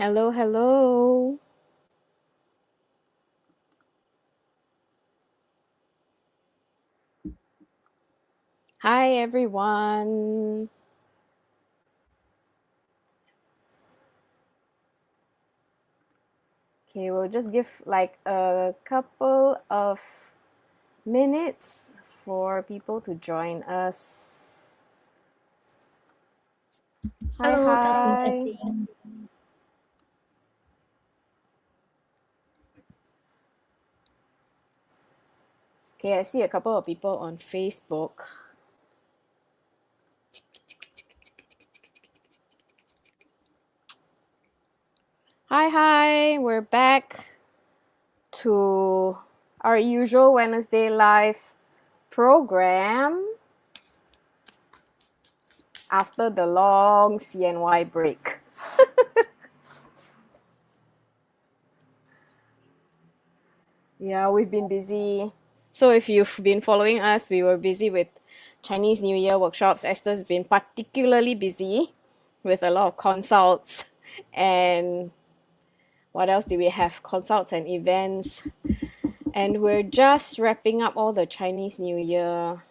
Hello, hello. Hi, everyone. Okay, we'll just give like a couple of minutes for people to join us. Hi, Hello, testing, hi. testing. Okay, I see a couple of people on Facebook. Hi, hi. We're back to our usual Wednesday live program after the long CNY break. Yeah, we've been busy. So if you've been following us, we were busy with Chinese New Year workshops. Esther's been particularly busy with a lot of consults. And what else do we have? Consults and events. And we're just wrapping up all the Chinese New Year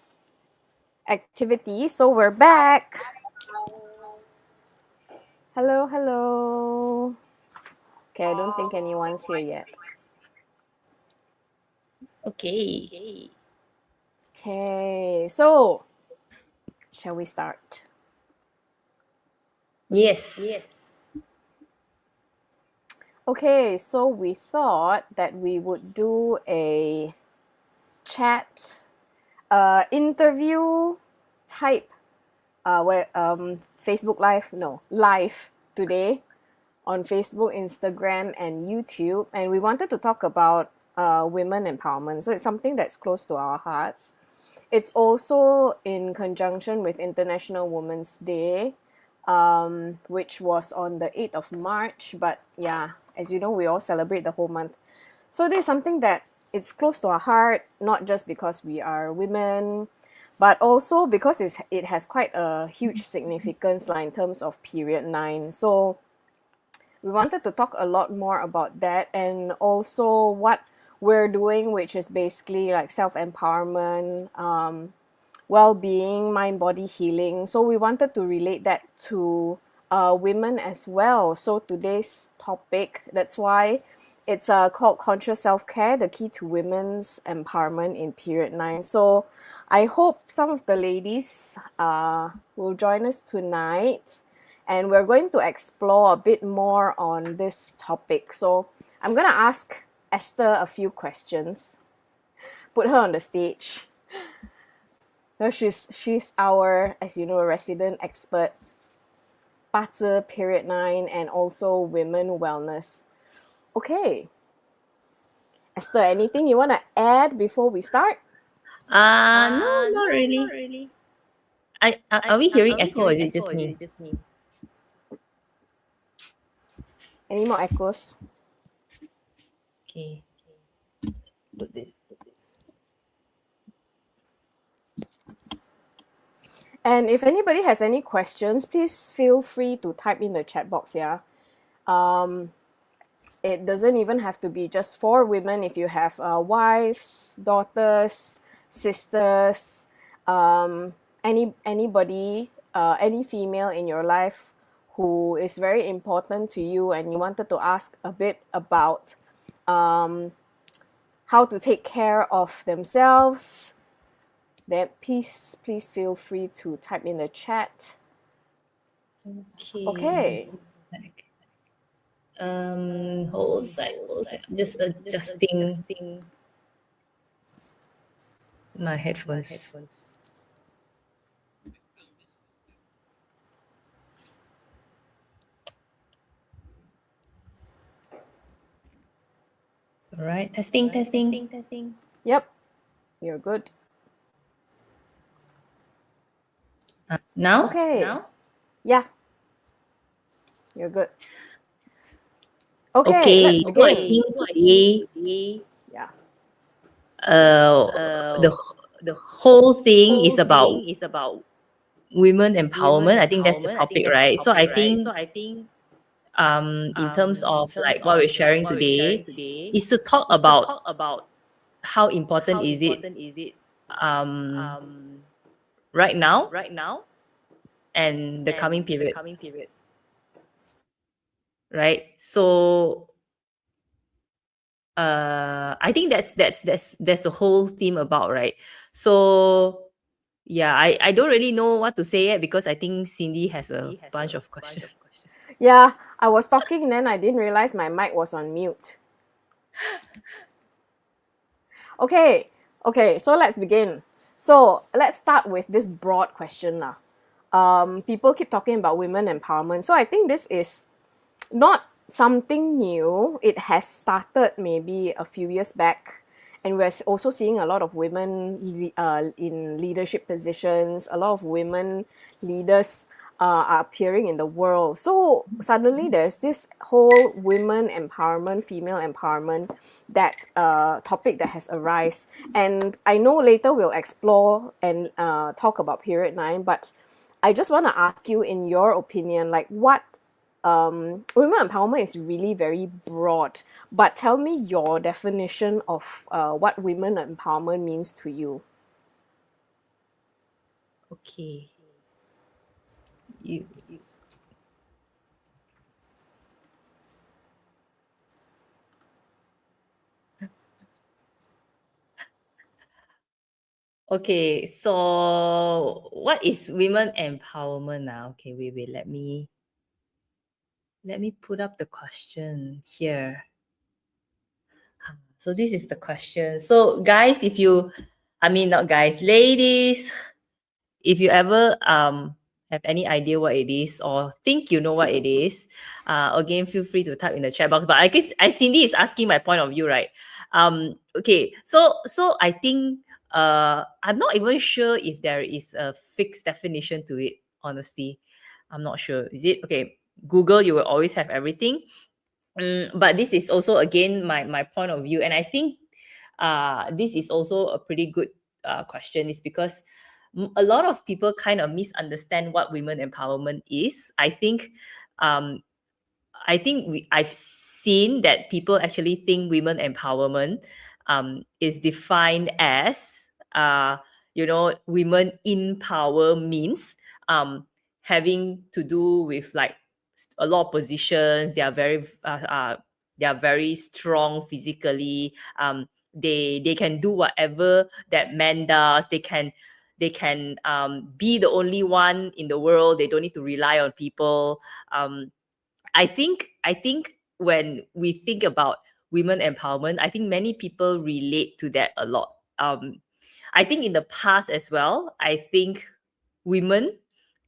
activities. So we're back. Hello, hello. Okay, I don't think anyone's here yet. Okay. Okay, so shall we start? Yes. Okay, so we thought that we would do a chat, interview type, Facebook live today on Facebook, Instagram, and YouTube, and we wanted to talk about women empowerment. So it's something that's close to our hearts. It's also in conjunction with International Women's Day, which was on the 8th of March. But yeah, as you know, we all celebrate the whole month. So this is something that it's close to our heart, not just because we are women, but also because it has quite a huge significance like, in terms of period 9. So we wanted to talk a lot more about that and also what we're doing, which is basically like self-empowerment, well-being, mind-body healing. So we wanted to relate that to women as well. So today's topic, that's why it's called Conscious Self-Care, the key to women's empowerment in period 9. So I hope some of the ladies will join us tonight, and we're going to explore a bit more on this topic. So I'm going to ask Esther a few questions, put her on the stage. No, she's our, as you know, resident expert, 八字 period 9 and also women wellness. Okay. Esther, anything you want to add before we start? No, not really. Are we hearing echo or is it just me? Any more echoes? Okay. Put this. And if anybody has any questions, please feel free to type in the chat box, yeah. It doesn't even have to be just for women. If you have wives, daughters, sisters, anybody, any female in your life who is very important to you and you wanted to ask a bit about how to take care of themselves, then please feel free to type in the chat. Okay. Whole side. Just adjusting my headphones. All right. Testing. Yep, you're good. Now? Okay. Yeah, you're good. Okay, Okay. let's So I begin. think today, Yeah. the whole thing is about women empowerment. I think that's the topic, right? So I think in terms of like what we're sharing today, is to talk about how important is it um, right now and the coming period, right? So I think that's the whole theme about, right? So yeah, I don't really know what to say yet because I think Cindy has a bunch of questions. Yeah, I was talking, then I didn't realize my mic was on mute. Okay, so let's begin. So let's start with this broad question lah. People keep talking about women empowerment. So I think this is not something new. It has started maybe a few years back, and we're also seeing a lot of women in leadership positions. A lot of women leaders are appearing in the world. So suddenly there's this whole women empowerment, female empowerment, that topic that has arisen. And I know later we'll explore and talk about period 9, but I just want to ask you, in your opinion, like what women empowerment is really very broad, but tell me your definition of what women empowerment means to you. Okay. You Okay, so what is women empowerment now? Okay, wait, let me put up the question here. So this is the question. So guys, not guys, ladies, if you ever have any idea what it is or think you know what it is, again, feel free to type in the chat box. But I guess Cindy is asking my point of view, right? Okay, so I think I'm not even sure if there is a fixed definition to it. Honestly, I'm not sure. Is it okay? Google, you will always have everything. But this is also again my point of view, and I think this is also a pretty good question. Is because a lot of people kind of misunderstand what women empowerment is. Um, I think I've seen that people actually think women empowerment is defined as women in power means having to do with like a lot of positions. They are very strong physically. They can do whatever that man does. They can be the only one in the world. They don't need to rely on people. I think when we think about women empowerment, I think many people relate to that a lot. I think in the past as well, I think women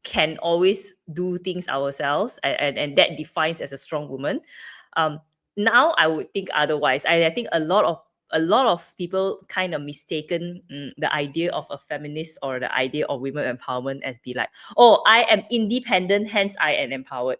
can always do things ourselves, and that defines as a strong woman. Now I would think otherwise. I think a lot of people kind of mistaken the idea of a feminist or the idea of women empowerment as be like, oh, I am independent, hence I am empowered,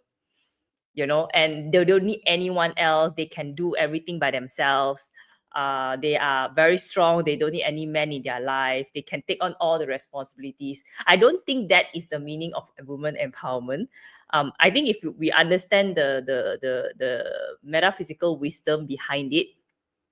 and they don't need anyone else. They can do everything by themselves. They are very strong. They don't need any man in their life. They can take on all the responsibilities. I don't think that is the meaning of women empowerment. I think if we understand the metaphysical wisdom behind it,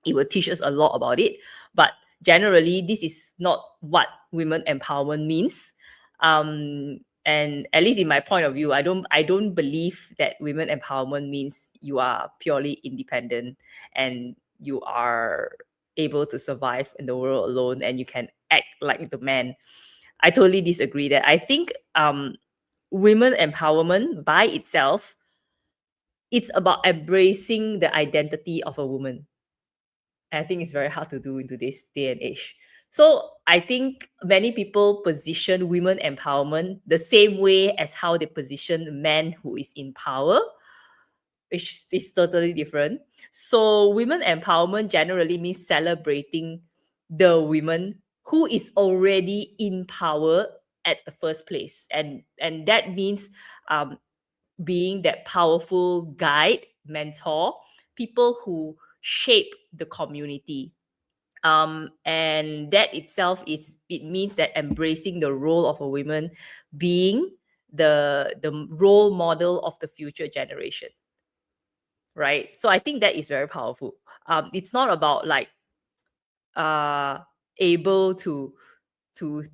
it will teach us a lot about it. But generally, this is not what women empowerment means. And at least in my point of view, I don't believe that women empowerment means you are purely independent and you are able to survive in the world alone and you can act like the man. I totally disagree that. I think women empowerment by itself, it's about embracing the identity of a woman. I think it's very hard to do in today's day and age. So I think many people position women empowerment the same way as how they position men who is in power, which is totally different. So women empowerment generally means celebrating the women who is already in power at the first place, and that means um, being that powerful guide, mentor, people who shape the community. And that itself it means that embracing the role of a woman, being the role model of the future generation. right? So I think that is very powerful. It's not about like able to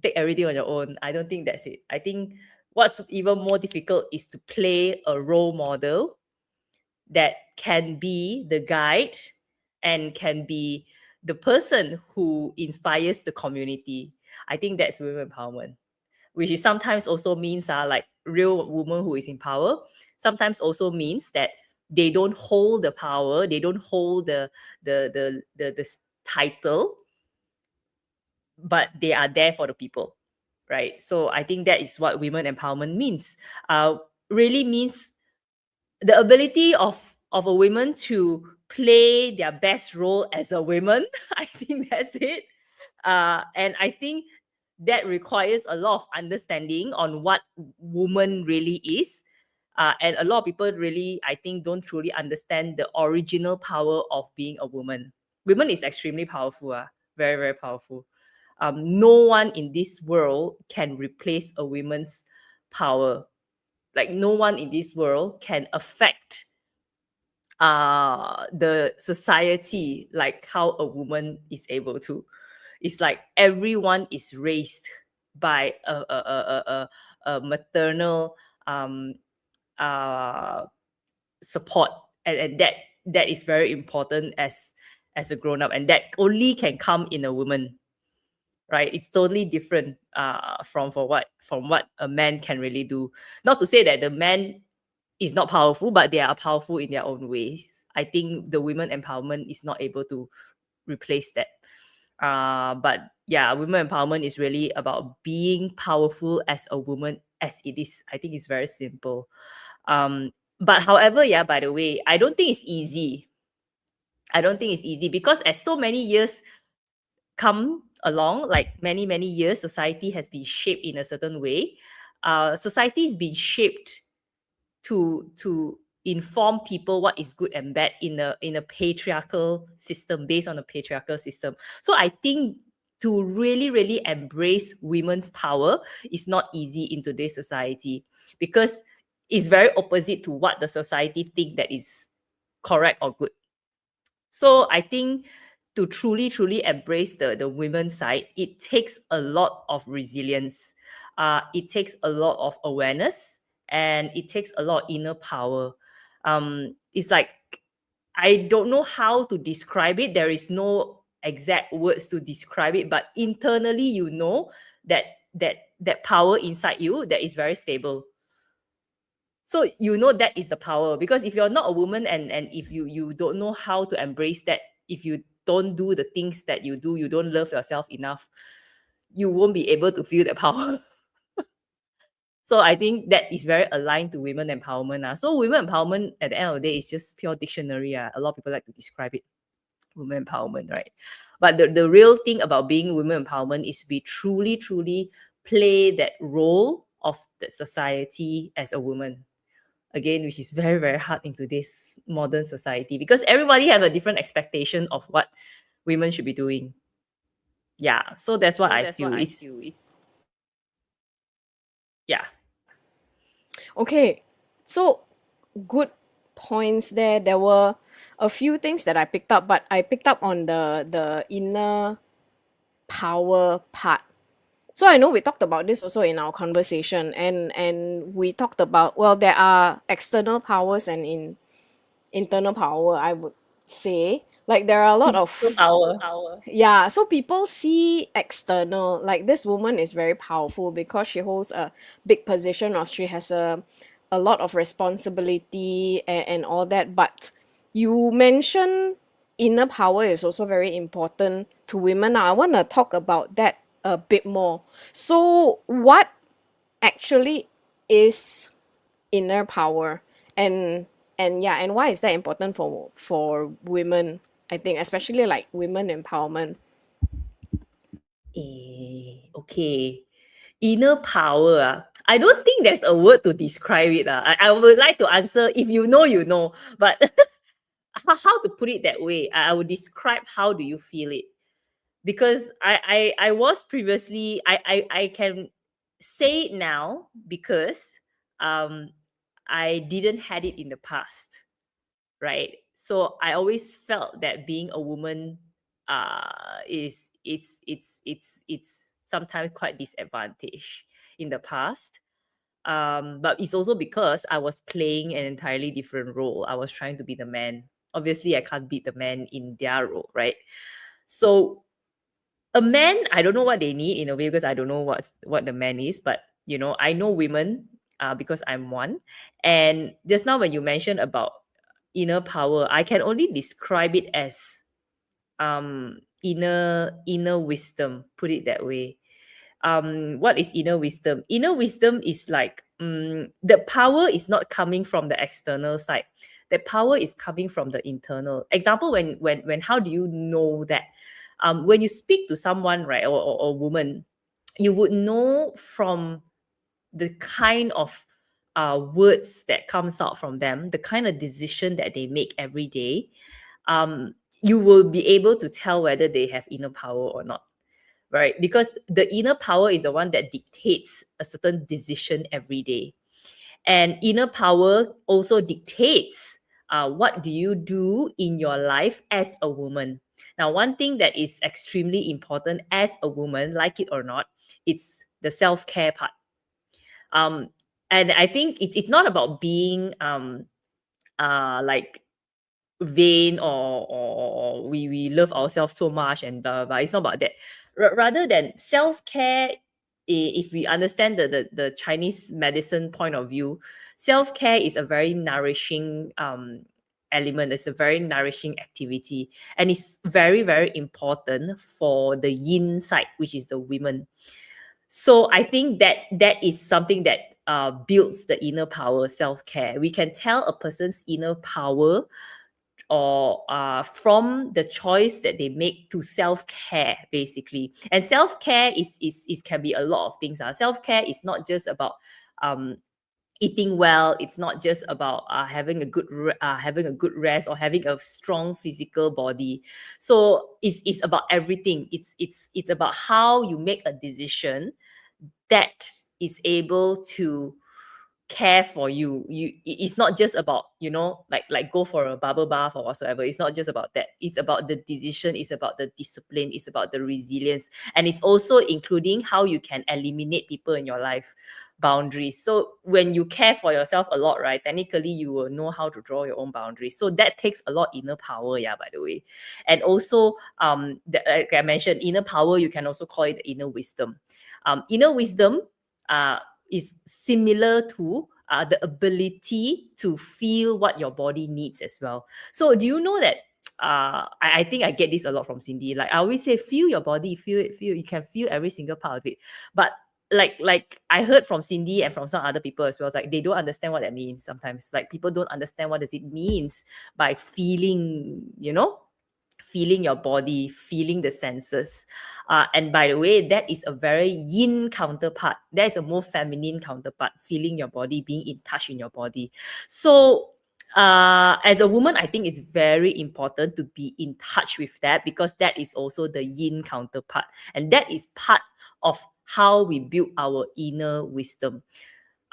take everything on your own. I don't think that's it. I think what's even more difficult is to play a role model that can be the guide and can be the person who inspires the community. I think that's women empowerment, which is sometimes also means like real woman who is in power. Sometimes also means that they don't hold the power, they don't hold the title, but they are there for the people, right? So I think that is what women empowerment means. Really means the ability of a woman to play their best role as a woman. I think that's it. And I think that requires a lot of understanding on what woman really is. And a lot of people really, I think, don't truly understand the original power of being a woman. Women is extremely powerful, very, very powerful. No one in this world can replace a woman's power. Like no one in this world can affect the society like how a woman is able to. It's like everyone is raised by a maternal um uh support, and that is very important as a grown up, and that only can come in a woman, right? It's totally different from what a man can really do. Not to say that the man is not powerful, but they are powerful in their own ways. I think the women empowerment is not able to replace that. But yeah, women empowerment is really about being powerful as a woman as it is. I think it's very simple. But however, yeah, by the way, I don't think it's easy. I don't think it's easy because as so many years come along, like many, many years, society has been shaped in a certain way. Society has been shaped to inform people what is good and bad in a patriarchal system, based on a patriarchal system. So I think to really really embrace women's power is not easy in today's society, because it's very opposite to what the society think that is correct or good. So I think to truly truly embrace the women's side, it takes a lot of resilience, it takes a lot of awareness, and it takes a lot of inner power. It's like I don't know how to describe it. There is no exact words to describe it, but internally you know that power inside you that is very stable. So you know that is the power, because if you're not a woman, and if you don't know how to embrace that, if you don't do the things that you do, you don't love yourself enough, you won't be able to feel that power. So I think that is very aligned to women empowerment. So women empowerment at the end of the day is just pure dictionary. A lot of people like to describe it, women empowerment, right? But the real thing about being women empowerment is we truly truly play that role of the society as a woman, again, which is very very hard in today's modern society, because everybody have a different expectation of what women should be doing. Yeah, so that's what I feel. It's yeah. Okay, so good points there. There were a few things that I picked up, but I picked up on the inner power part. So I know we talked about this also in our conversation, and we talked about, well, there are external powers and internal power, I would say. Like there are a lot of, Power. yeah, so people see external, like this woman is very powerful because she holds a big position, or she has a lot of responsibility and all that. But you mentioned inner power is also very important to women. Now I want to talk about that a bit more. So what actually is inner power, and yeah, and why is that important for women? I think especially like women empowerment. Okay. Inner power. I don't think there's a word to describe it. I would like to answer if you know, you know. But how to put it that way? I would describe how do you feel it. Because I was previously, I can say it now because I didn't had it in the past. right? So I always felt that being a woman is it's sometimes quite disadvantaged in the past. But it's also because I was playing an entirely different role. I was trying to be the man. Obviously, I can't beat the man in their role, right? So a man, I don't know what they need in a way, because I don't know what the man is, but I know women because I'm one. And just now when you mentioned about inner power, I can only describe it as inner wisdom, put it that way. What is inner wisdom? Inner wisdom is like, the power is not coming from the external side. The power is coming from the internal. Example, when how do you know that? When you speak to someone, right, or woman, you would know from the kind of words that comes out from them, the kind of decision that they make every day. You will be able to tell whether they have inner power or not, right? Because the inner power is the one that dictates a certain decision every day. And inner power also dictates what do you do in your life as a woman. Now, one thing that is extremely important as a woman, like it or not, it's the self-care part. Um, and I think it's not about being like vain, or we love ourselves so much and blah, blah, blah. It's not about that. Rather than self-care, if we understand the Chinese medicine point of view, self-care is a very nourishing element. It's a very nourishing activity, and it's very, very important for the yin side, which is the women. So I think that is something that builds the inner power. Self-care, we can tell a person's inner power or from the choice that they make to self-care, basically. And self-care is can be a lot of things. Self-care is not just about um, eating well. It's not just about having a good rest or having a strong physical body. So it's about everything. It's about how you make a decision that is able to care for you. It's not just about, like go for a bubble bath or whatsoever. It's not just about that. It's about the decision, it's about the discipline, it's about the resilience, and it's also including how you can eliminate people in your life, boundaries. So when you care for yourself a lot, right, technically you will know how to draw your own boundaries. So that takes a lot inner power, yeah, by the way. And also like I mentioned, inner power, you can also call it inner wisdom. Inner wisdom is similar to the ability to feel what your body needs as well. So do you know that I think I get this a lot from Cindy. Like I always say, feel your body, feel it, feel. You can feel every single part of it. But like I heard from Cindy and from some other people as well, it's like they don't understand what that means sometimes. Like people don't understand what does it means by feeling, feeling your body, feeling the senses. And by the way, that is a very yin counterpart. That is a more feminine counterpart, feeling your body, being in touch in your body. So as a woman, I think it's very important to be in touch with that, because that is also the yin counterpart. And that is part of how we build our inner wisdom.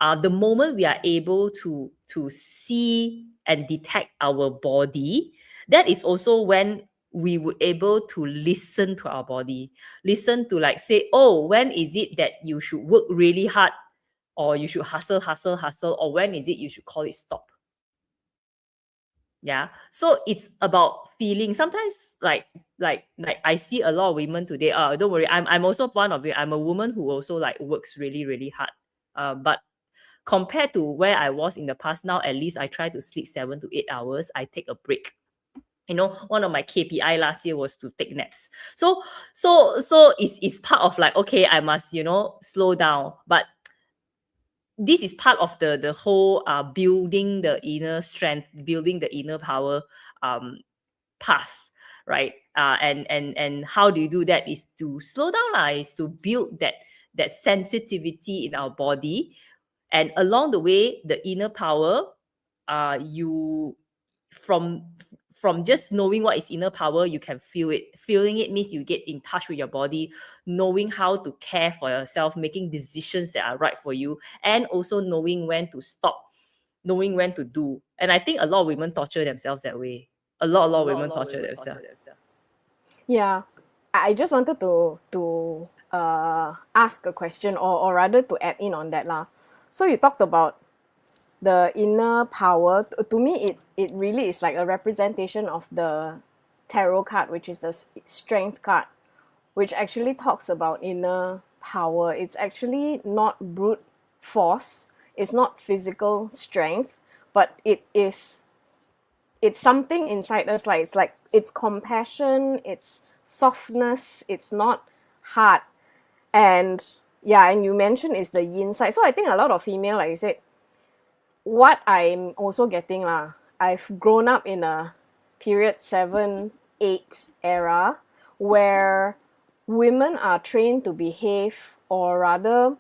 The moment we are able to see and detect our body, that is also when we would able to listen to our body, listen to, like, say, oh, when is it that you should work really hard, or you should hustle, or when is it you should call it stop. Yeah, so it's about feeling. Sometimes, like I see a lot of women today. Don't worry, I'm also one of it. I'm a woman who also like works really, really hard. But compared to where I was in the past, now at least I try to sleep 7 to 8 hours. I take a break. One of my KPI last year was to take naps. So it's part of, like, okay, I must, slow down. But this is part of the whole building the inner strength, building the inner power path, right? And how do you do that is to slow down, is to build that sensitivity in our body. And along the way, the inner power, you from just knowing what is inner power, you can feel it. Feeling it means you get in touch with your body, knowing how to care for yourself, making decisions that are right for you, and also knowing when to stop knowing when to do. And I think a lot of women torture themselves that way. A lot of women torture themselves. Yeah, I just wanted to ask a question, or rather to add in on that lah. So you talked about the inner power. To me, it really is like a representation of the tarot card, which is the strength card, which actually talks about inner power. It's actually not brute force. It's not physical strength, but it's something inside us. Like it's compassion, it's softness, it's not hard. And yeah, and you mentioned is the yin side. So I think a lot of female, like you said, what I'm also getting lah, I've grown up in a period 7, 8 era where women are trained to behave, or rather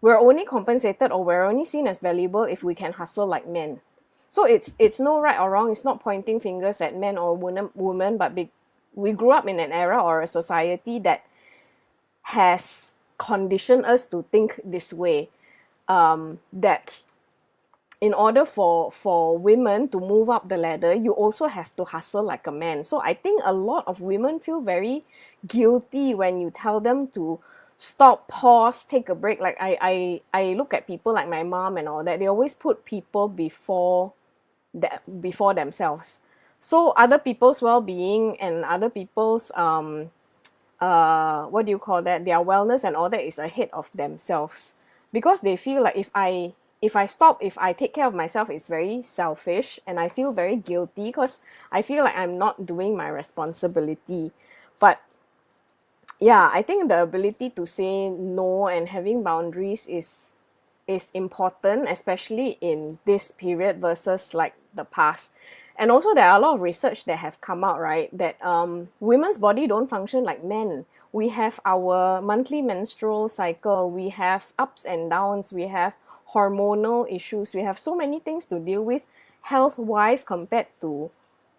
we're only compensated, or we're only seen as valuable if we can hustle like men. So it's no right or wrong. It's not pointing fingers at men or women, but we grew up in an era or a society that has conditioned us to think this way. That in order for women to move up the ladder, you also have to hustle like a man. So I think a lot of women feel very guilty when you tell them to stop, pause, take a break. Like I look at people like my mom and all that. They always put people before themselves. So other people's well-being and other people's what do you call that, their wellness and all that is ahead of themselves, because they feel like if I stop, if I take care of myself, it's very selfish, and I feel very guilty because I feel like I'm not doing my responsibility. But yeah, I think the ability to say no and having boundaries is important, especially in this period versus like the past. And also there are a lot of research that have come out, right, that women's body don't function like men. We have our monthly menstrual cycle, we have ups and downs, we have hormonal issues, we have so many things to deal with health wise compared to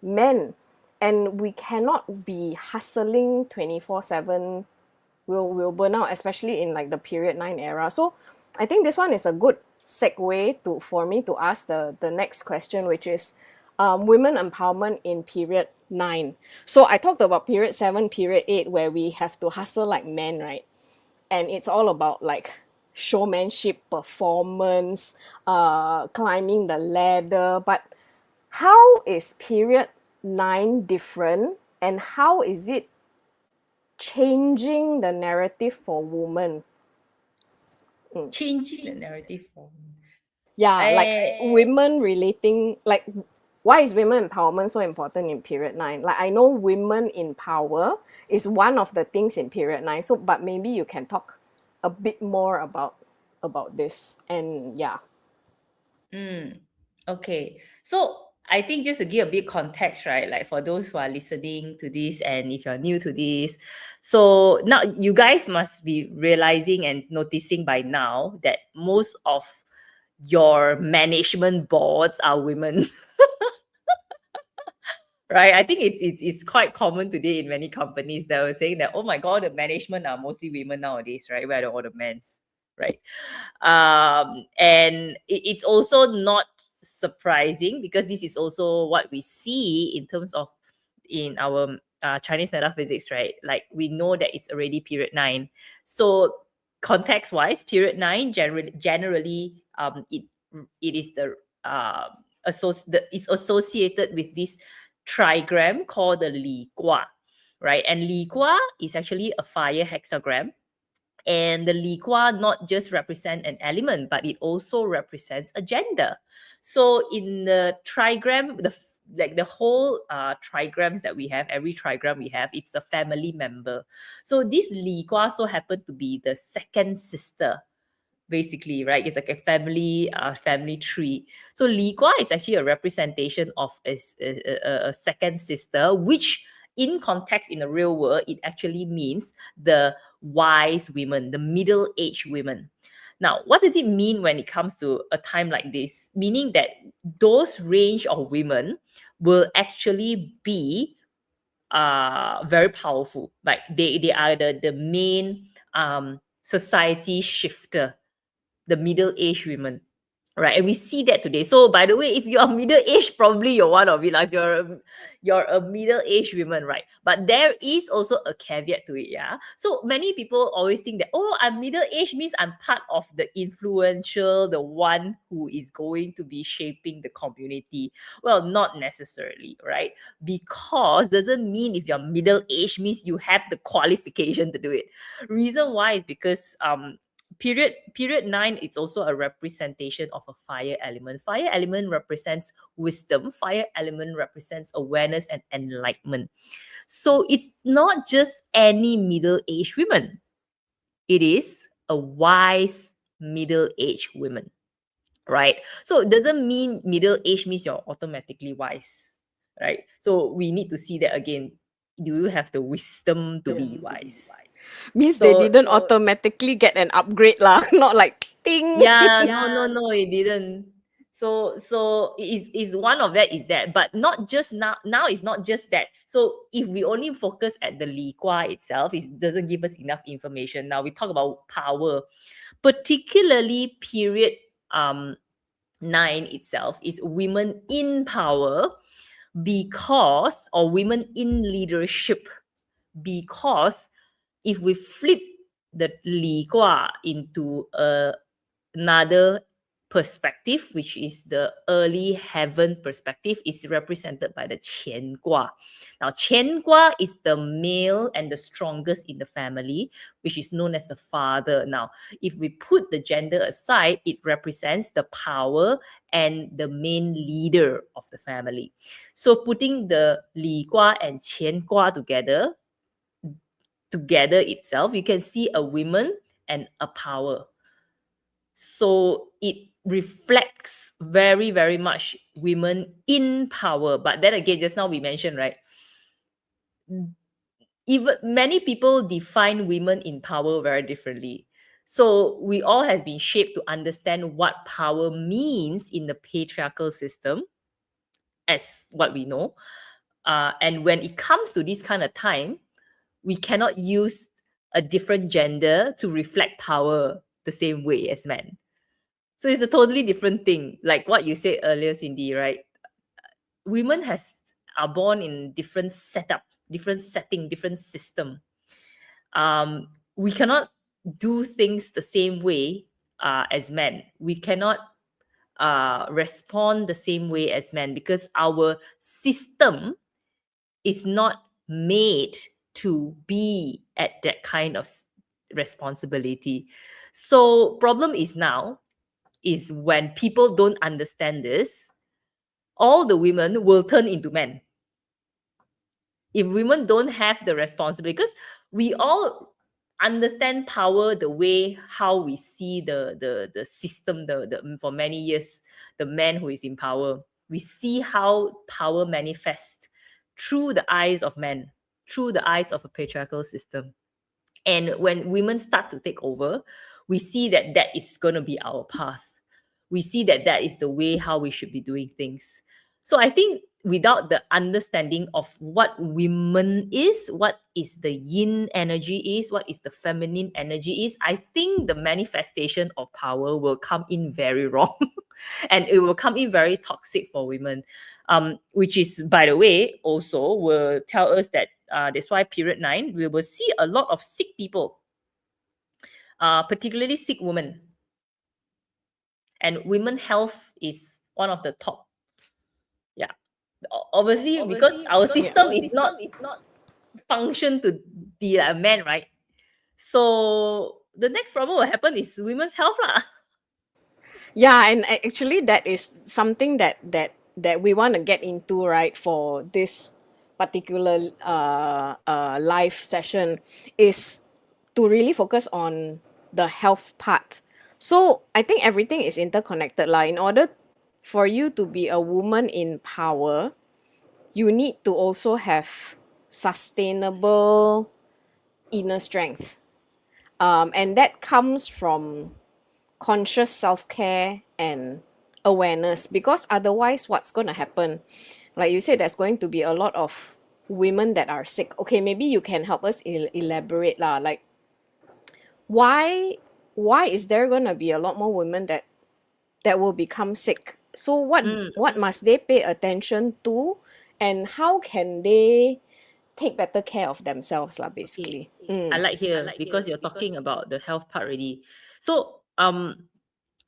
men. And we cannot be hustling 24/7. We'll burn out, especially in like the period 9 era. So I think this one is a good segue for me to ask the next question, which is women empowerment in period 9. So I talked about period 7, period 8, where we have to hustle like men, right? And it's all about like showmanship, performance, climbing the ladder. But how is period 9 different, and how is it changing the narrative for women? Changing the narrative for me. Yeah, like women relating, like why is women empowerment so important in period 9? Like I know women in power is one of the things in period 9. So but maybe you can talk a bit more about this. And yeah. Okay. So I think just to give a bit context, right? Like for those who are listening to this, and if you're new to this, so now you guys must be realizing and noticing by now that most of your management boards are women. Right? I think it's quite common today in many companies that were saying that, oh my god, the management are mostly women nowadays, right? Where are all the men's, right? And it's also not surprising, because this is also what we see in terms of in our Chinese metaphysics, right? Like we know that it's already period 9. So context wise, period 9 generally it is it's associated with this trigram called the Li Gua, right? And Li Gua is actually a fire hexagram. And the Li Gua not just represent an element, but it also represents a gender. So in the trigram, the whole trigrams that we have, every trigram we have, it's a family member. So this Li Gua so happened to be the second sister, basically, right? It's like a family tree. So Li Gua is actually a representation of a second sister, which in context in the real world, it actually means the wise women, the middle-aged women. Now, what does it mean when it comes to a time like this? Meaning that those range of women will actually be very powerful. Like they are the main society shifter, the middle-aged women, right? And we see that today. So by the way, if you are middle aged, probably you're one of it. Like you're a middle aged woman, right? But there is also a caveat to it, yeah. So many people always think that, oh, I'm middle aged means I'm part of the influential, the one who is going to be shaping the community. Well, not necessarily, right? Because doesn't mean if you're middle aged means you have the qualification to do it. Reason why is because period 9, it's also a representation of a fire element. Fire element represents wisdom. Fire element represents awareness and enlightenment. So it's not just any middle-aged women. It is a wise middle-aged woman, right? So it doesn't mean middle-aged means you're automatically wise, right? So we need to see that again. Do you have the wisdom to be wise? Means they So didn't automatically get an upgrade lah, not like ting. yeah, no, it didn't. So is one of that is that, but not just now. Now it's not just that. So if we only focus at the Li Gua itself, it doesn't give us enough information. Now we talk about power, particularly period 9 itself is women in power because, or women in leadership, because if we flip the Li Gua into another perspective, which is the early heaven perspective, is represented by the Qian Gua. Now, Qian Gua is the male and the strongest in the family, which is known as the father. Now, if we put the gender aside, it represents the power and the main leader of the family. So putting the Li Gua and Qian Gua together itself, you can see a woman and a power. So it reflects very, very much women in power. But then again, just now we mentioned, right? Even many people define women in power very differently. So we all have been shaped to understand what power means in the patriarchal system as what we know. And when it comes to this kind of time, we cannot use a different gender to reflect power the same way as men. So it's a totally different thing. Like what you said earlier, Cindy, right? Women are born in different setup, different setting, different system. We cannot do things the same way as men. We cannot respond the same way as men because our system is not made to be at that kind of responsibility. So problem is now is when people don't understand this, all the women will turn into men. If women don't have the responsibility, because we all understand power the way how we see the system, for many years, the man who is in power, we see how power manifests through the eyes of men, through the eyes of a patriarchal system. And when women start to take over, we see that that is going to be our path. We see that that is the way how we should be doing things. So I think without the understanding of what women is, what is the yin energy is, what is the feminine energy is, I think the manifestation of power will come in very wrong. And it will come in very toxic for women, which is, by the way, also will tell us that that's why period 9, we will see a lot of sick people, particularly sick women. And women health is one of the top. Yeah. Obviously, because our system is not function to be a man, right? So the next problem will happen is women's health lah. Yeah, and actually that is something that we want to get into, right, for this particular live session, is to really focus on the health part. So I think everything is interconnected lah. In order for you to be a woman in power, you need to also have sustainable inner strength. And that comes from conscious self-care and awareness, because otherwise what's going to happen, like you said, there's going to be a lot of women that are sick. Okay, maybe you can help us elaborate lah, like why is there going to be a lot more women that that will become sick. So what Mm. must they pay attention to, and how can they take better care of themselves lah, Okay. basically. I like here because you're talking about the health part already. So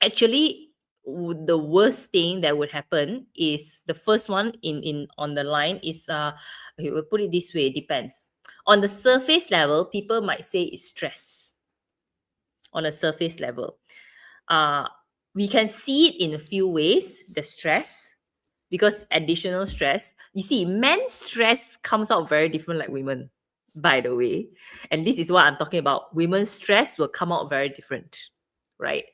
actually the worst thing that would happen is the first one in on the line is okay, we'll put it this way, it depends. On the surface level, people might say it's stress. On a surface level. Uh we can see it in a few ways, the stress, because additional stress. You see, men's stress comes out very different like women, by the way. And this is what I'm talking about. Women's stress will come out very different, right?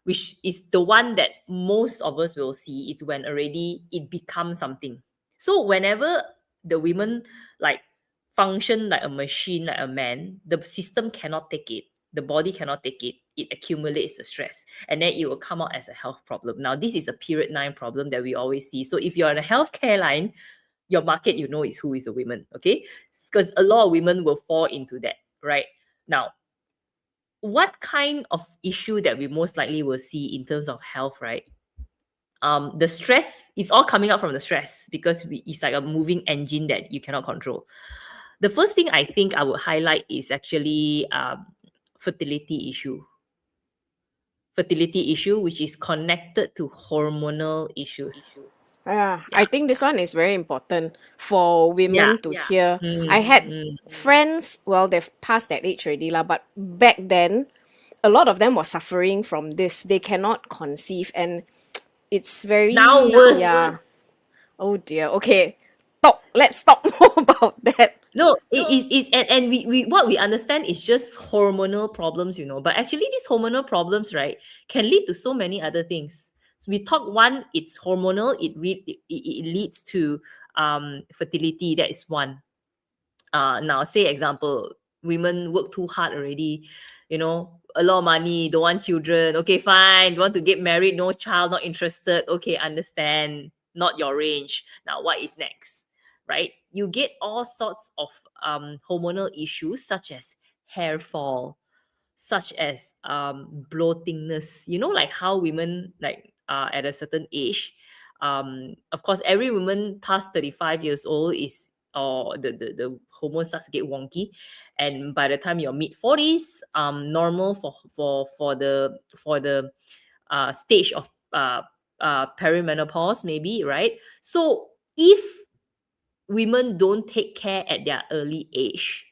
Which is the one that most of us will see. It's when already it becomes something. So whenever the women like function like a machine, like a man, the system cannot take it. The body cannot take it. It accumulates the stress and then it will come out as a health problem. Now, this is a period 9 problem that we always see. So if you're in a healthcare line, your market, you know, is who is the women, okay? Because a lot of women will fall into that, right? Now, what kind of issue that we most likely will see in terms of health, right? The stress is all coming out from the stress because it's like a moving engine that you cannot control. The first thing I think I would highlight is actually fertility issue. Fertility issue, which is connected to hormonal issues. Yeah, Yeah. I think this one is very important for Yeah. women to hear. I Mm, had mm. friends, well, they've passed that age already, lah, but back then, a lot of them were suffering from this. They cannot conceive, and it's very, Now worse. yeah. Oh dear. Okay, let's talk more about that. No, it is and we what we understand is just hormonal problems, you know. But actually these hormonal problems, right, can lead to so many other things. So we talk one, it's hormonal, it leads to fertility. That is one. Now say example, women work too hard already, you know, a lot of money, don't want children. Okay, fine. You want to get married, no child, not interested. Okay, understand. Not your range. Now, what is next? Right? You get all sorts of hormonal issues such as hair fall, such as bloatingness. You know, like how women like at a certain age, of course, every woman past 35 years old is or the hormone starts to get wonky, and by the time you're mid 40s, normal for the stage of perimenopause maybe, right? So if women don't take care at their early age,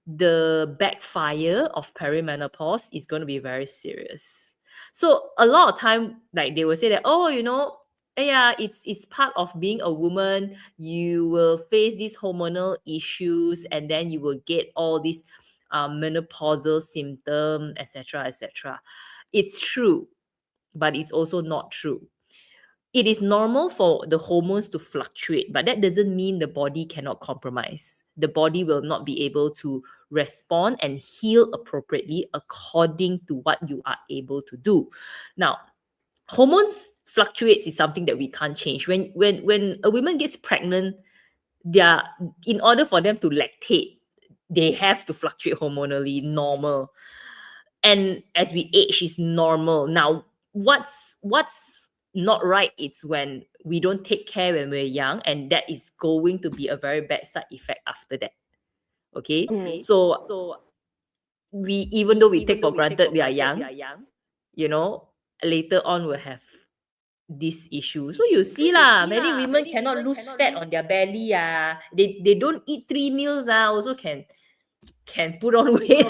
the backfire of perimenopause is going to be very serious. So a lot of time, like they will say that, oh, you know, yeah, it's part of being a woman. You will face these hormonal issues, and then you will get all these menopausal symptoms, etc., etc. It's true, but it's also not true. It is normal for the hormones to fluctuate, but that doesn't mean the body cannot compromise. The body will not be able to respond and heal appropriately according to what you are able to do. Now, hormones fluctuates is something that we can't change. When a woman gets pregnant, they are, in order for them to lactate, they have to fluctuate hormonally, normal. And as we age is normal. Now, what's not right is when we don't take care when we're young, and that is going to be a very bad side effect after that. Okay. So we, even though we take for granted we are young, you know, later on we'll have this issue. So you see lah, many women cannot lose fat on their belly. They don't eat 3 meals also can put on weight.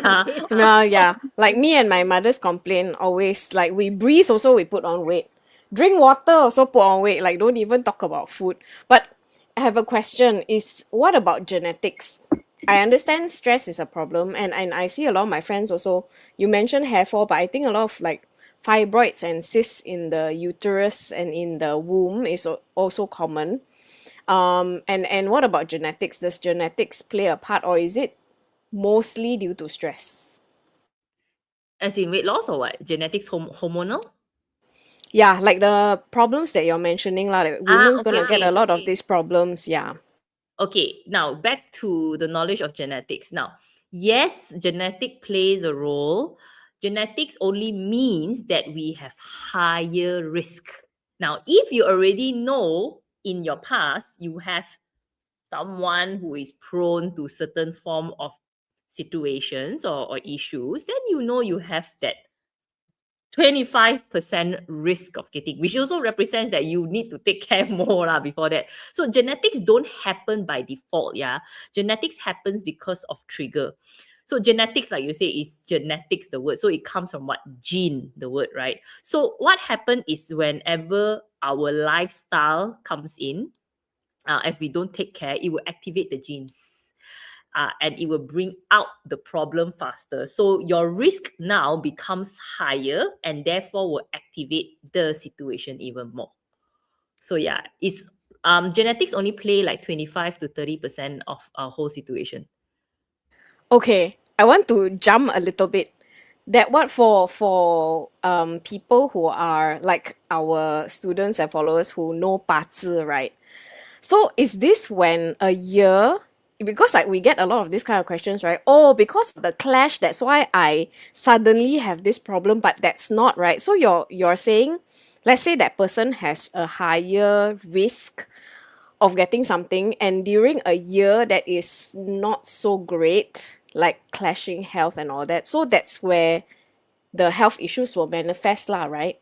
Yeah, like me and my mother's complaint always, like we breathe also we put on weight. Drink water also put on weight, like don't even talk about food. But I have a question is what about genetics? I understand stress is a problem, and I see a lot of my friends also, you mentioned hair fall, but I think a lot of like fibroids and cysts in the uterus and in the womb is also common. And what about genetics? Does genetics play a part, or is it mostly due to stress? As in weight loss or what? Genetics, hormonal? Yeah, like the problems that you're mentioning, lah, that women's Okay, gonna get a okay. lot of these problems. Yeah. Okay, now back to the knowledge of genetics. Now, yes, genetic plays a role. Genetics only means that we have higher risk. Now, if you already know in your past you have someone who is prone to certain form of situations or issues, then you know you have that 25% risk of getting, which also represents that you need to take care more lah before that. So genetics don't happen by default, yeah. Genetics happens because of trigger. So genetics, like you say, is genetics, the word. So it comes from what? Gene, the word, right? So what happened is whenever our lifestyle comes in, if we don't take care, it will activate the genes. And it will bring out the problem faster. So your risk now becomes higher and therefore will activate the situation even more. So yeah, it's genetics only play like 25 to 30% of our whole situation. Okay, I want to jump a little bit. That what for people who are like our students and followers who know 八字, right? So is this when a year, because like we get a lot of these kind of questions, right? Oh, because of the clash, that's why I suddenly have this problem, but that's not right. So you're saying, let's say that person has a higher risk of getting something, and during a year that is not so great, like clashing health and all that. So that's where the health issues will manifest lah, right?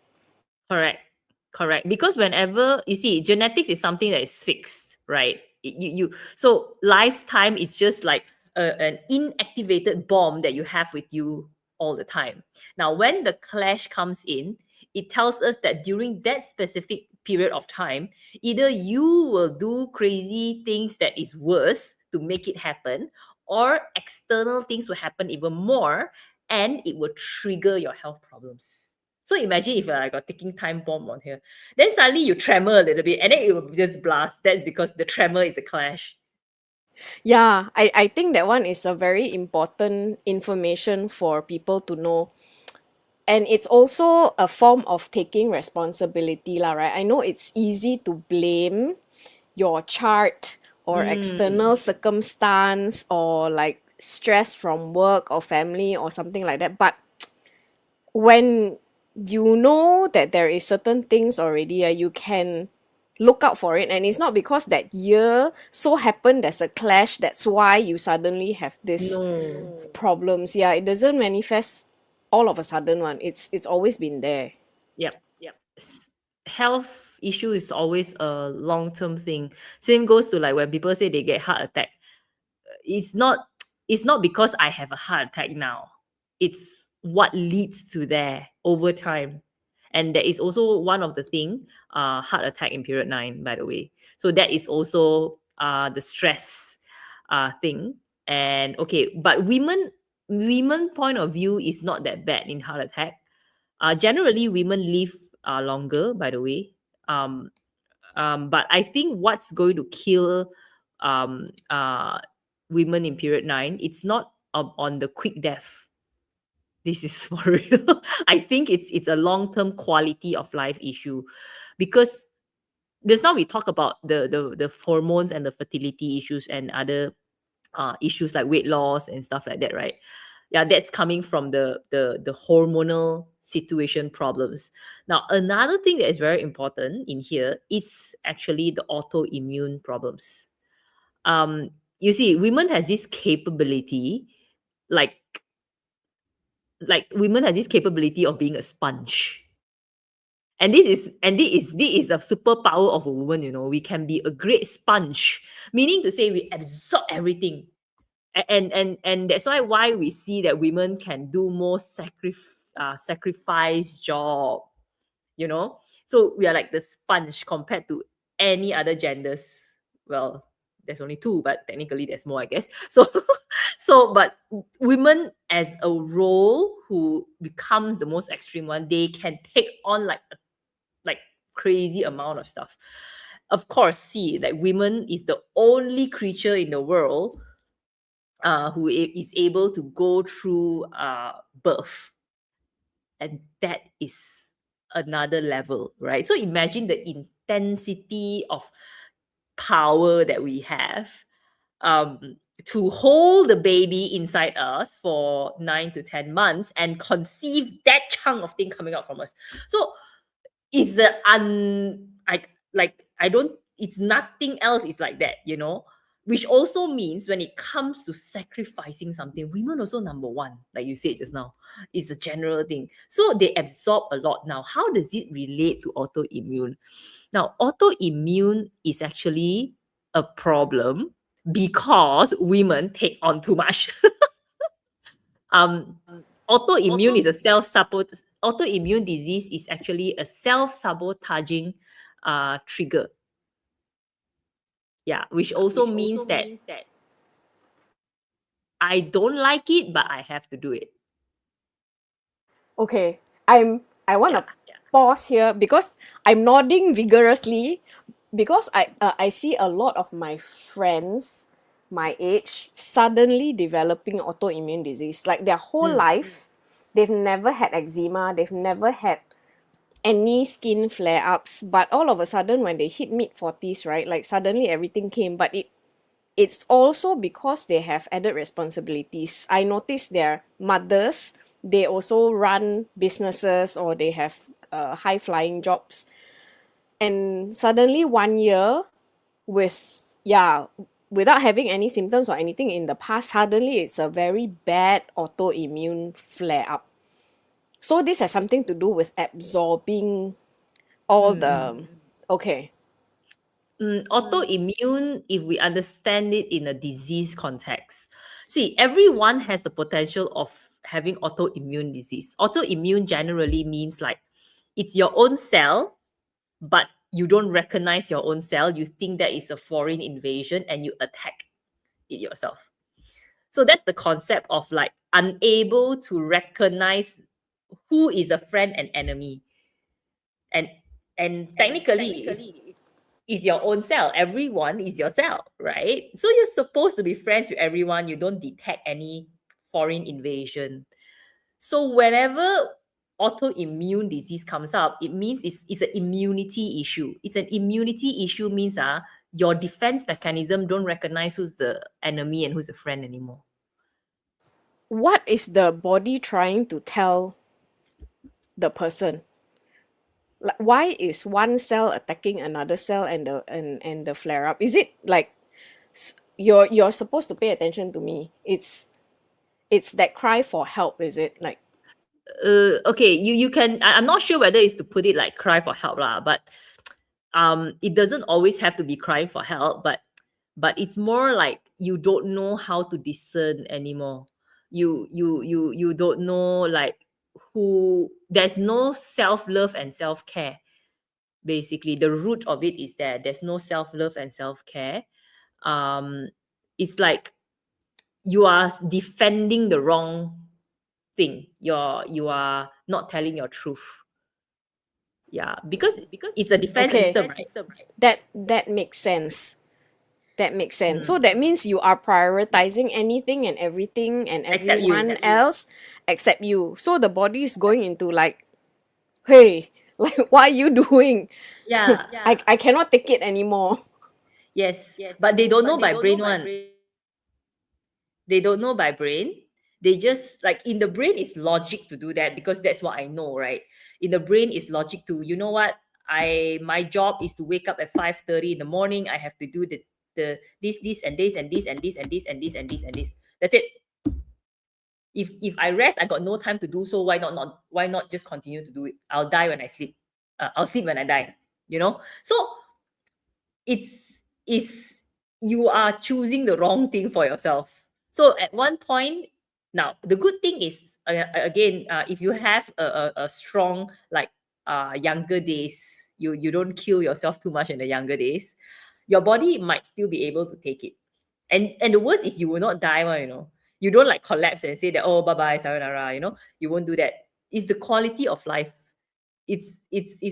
Correct. Correct. Because whenever you see genetics is something that is fixed, right? So lifetime is just like an inactivated bomb that you have with you all the time. Now, when the clash comes in, it tells us that during that specific period of time, either you will do crazy things that is worse to make it happen, or external things will happen even more and it will trigger your health problems. So imagine if I got ticking time bomb on here, then suddenly you tremor a little bit and then it will just blast. That's because the tremor is the clash. Yeah, I think that one is a very important information for people to know. And it's also a form of taking responsibility, lah, right? I know it's easy to blame your chart or external Mm, circumstance or like stress from work or family or something like that. But when you know that there is certain things already, you can look out for it. And it's not because that year so happened there's a clash, that's why you suddenly have this no. problems. Yeah, it doesn't manifest all of a sudden one. It's always been there. Yep. Yep. Health issue is always a long-term thing. Same goes to like when people say they get heart attack. It's not it's not because I have a heart attack now. It's what leads to there over time. And that is also one of the thing, heart attack in period 9, by the way. So that is also the stress thing. And okay, but women point of view is not that bad in heart attack. Generally women live longer, by the way. um, but I think what's going to kill um, uh, women in period 9, it's not on the quick death. This is for real. I think it's a long-term quality of life issue, because just now we talk about the hormones and the fertility issues and other issues like weight loss and stuff like that, right? Yeah, that's coming from the hormonal situation problems. Now, another thing that is very important in here is actually the autoimmune problems. You see, women has this capability, like women has this capability of being a sponge. And this is a superpower of a woman, we can be a great sponge, meaning to say we absorb everything. And that's why we see that women can do more sacrifice job, so we are like the sponge compared to any other genders. Well, there's only two, but technically there's more, I guess. So but women as a role who becomes the most extreme one, they can take on like crazy amount of stuff. Of course, see, like women is the only creature in the world who is able to go through birth, and that is another level, right? So imagine the intensity of power that we have. to hold the baby inside us for 9 to 10 months and conceive that chunk of thing coming out from us. So it's the I don't, it's nothing else is like that, you know. Which also means when it comes to sacrificing something, women also number one, like you said just now, is a general thing. So they absorb a lot. Now, how does it relate to autoimmune? Now, autoimmune is actually a problem because women take on too much. um autoimmune is a autoimmune disease is actually a self-sabotaging trigger. Yeah, which also means that I don't like it, but I have to do it. Okay, I want to Yeah. pause here because I'm nodding vigorously because I see a lot of my friends my age suddenly developing autoimmune disease. Like their whole life, they've never had eczema, they've never had any skin flare-ups, but all of a sudden when they hit mid-40s, right, like suddenly everything came. But it's also because they have added responsibilities. I noticed their mothers, they also run businesses or they have high flying jobs. And suddenly 1 year with, yeah, without having any symptoms or anything in the past, suddenly it's a very bad autoimmune flare up. So this has something to do with absorbing all the, okay. Autoimmune, if we understand it in a disease context, see, everyone has the potential of having autoimmune disease. Autoimmune generally means like it's your own cell, but you don't recognize your own cell. You think that is a foreign invasion and you attack it yourself. So that's the concept of like unable to recognize who is a friend and enemy. And technically is your own cell. Everyone is your cell, right? So you're supposed to be friends with everyone. You don't detect any foreign invasion. So whenever autoimmune disease comes up, it means it's an immunity issue. It's an immunity issue means your defense mechanism don't recognize who's the enemy and who's the friend anymore. What is the body trying to tell the person? Like, why is one cell attacking another cell and the flare up? Is it like you're supposed to pay attention to me? It's that cry for help, is it? Like, Okay, you can, I'm not sure whether it's to put it like cry for help lah, but it doesn't always have to be crying for help, but it's more like you don't know how to discern anymore. You don't know like who, there's no self-love and self-care. Basically the root of it is there's no self-love and self-care. It's like you are defending the wrong thing. You are not telling your truth. Yeah, because it's a defense okay, system, right? that makes sense. That makes sense. So that means you are prioritizing anything and everything and Except you. everyone else except you. So the body is going into like, hey, like what are you doing? Yeah. I cannot take it anymore. Yes. But they don't know by brain one. They don't know by brain. They just like in the brain is logic to do that because that's what I know, right? In the brain is logic to, you know what? My job is to wake up at 5:30 in the morning. I have to do the this and this and this and this and this and this and this and this. That's it. If I rest, I got no time to do so. Why not just continue to do it? I'll die when I sleep. I'll sleep when I die. You know. So it's you are choosing the wrong thing for yourself. So at one point, now the good thing is again, if you have a strong like younger days, you don't kill yourself too much in the younger days, your body might still be able to take it. And the worst is you will not die one, you know. You don't like collapse and say that, oh, bye bye, sayonara, you know. You won't do that. It's the quality of life. It's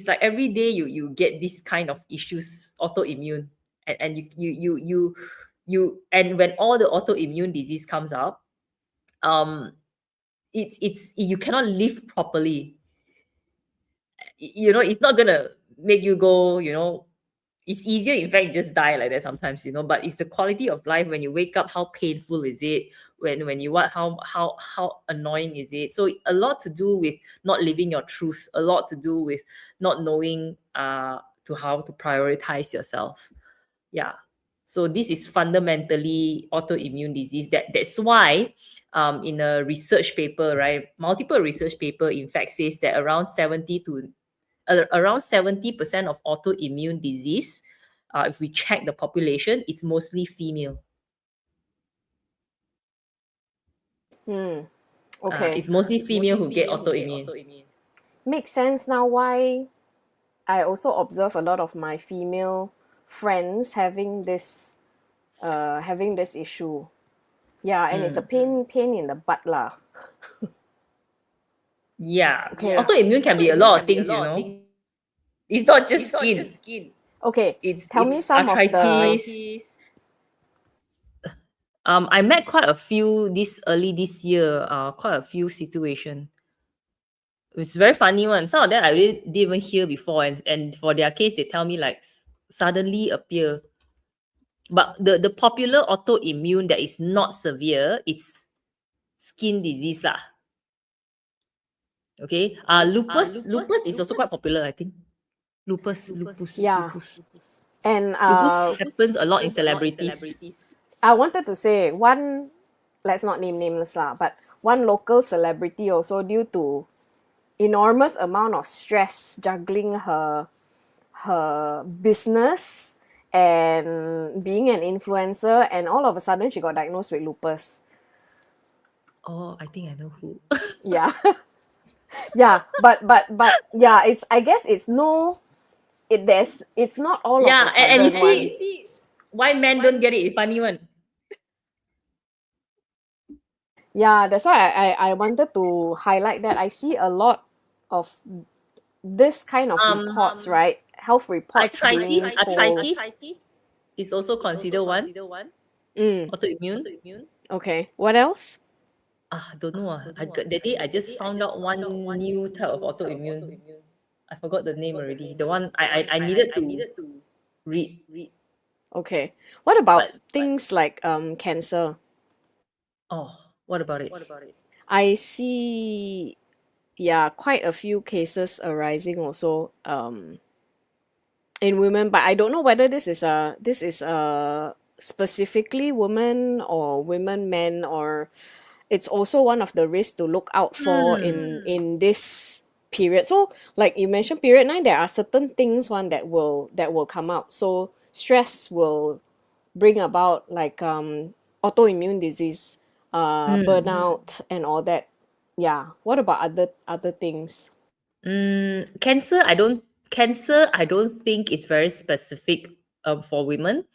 like every day you get this kind of issues, autoimmune, and and when all the autoimmune disease comes up, um it's you cannot live properly. You know, it's not gonna make you go, you know, it's easier, in fact, just die like that sometimes, but it's the quality of life when you wake up, how painful is it? When you what how annoying is it? So a lot to do with not living your truth, a lot to do with not knowing to how to prioritize yourself. Yeah. So this is fundamentally autoimmune disease. That's why in a research paper, right, multiple research paper in fact says that around 70% of autoimmune disease, if we check the population, it's mostly female. Okay. It's mostly female who get autoimmune. Makes sense now why I also observe a lot of my female friends having this issue. Yeah, and it's a pain in the butt lah. Yeah. Okay. Autoimmune can be a lot of things. It's not just skin. Okay. It's Tell me some of the arthritis. I met quite a few early this year, quite a few situations. It's very funny one. Some of them I really didn't even hear before, and for their case, they tell me like suddenly appear. But the popular autoimmune that is not severe, it's skin disease lah. Okay. Lupus is also quite popular, I think. Lupus. Yeah. And Lupus happens a lot in celebrities. I wanted to say one, let's not name names lah, but one local celebrity also, due to enormous amount of stress juggling her business and being an influencer, and all of a sudden she got diagnosed with lupus. Oh, I think I know who. Yeah. Yeah, but yeah, I guess it's not all of a sudden. And you see why men don't get it. It's funny one. Yeah, that's why I wanted to highlight that. I see a lot of this kind of reports, right? Health reports. Arthritis is also considered one. Autoimmune. Okay. What else? Don't know. That day I just found out one new type of autoimmune. I forgot the name already. The one I needed to read. Okay. What about things like cancer? Oh, what about it? I see, yeah, quite a few cases arising also in women, but I don't know whether this is specifically women or women men, or it's also one of the risks to look out for in this period. So like you mentioned, period 9, there are certain things that will come out. So stress will bring about like autoimmune disease, burnout and all that. Yeah. What about other things? Cancer, I don't think it's very specific for women.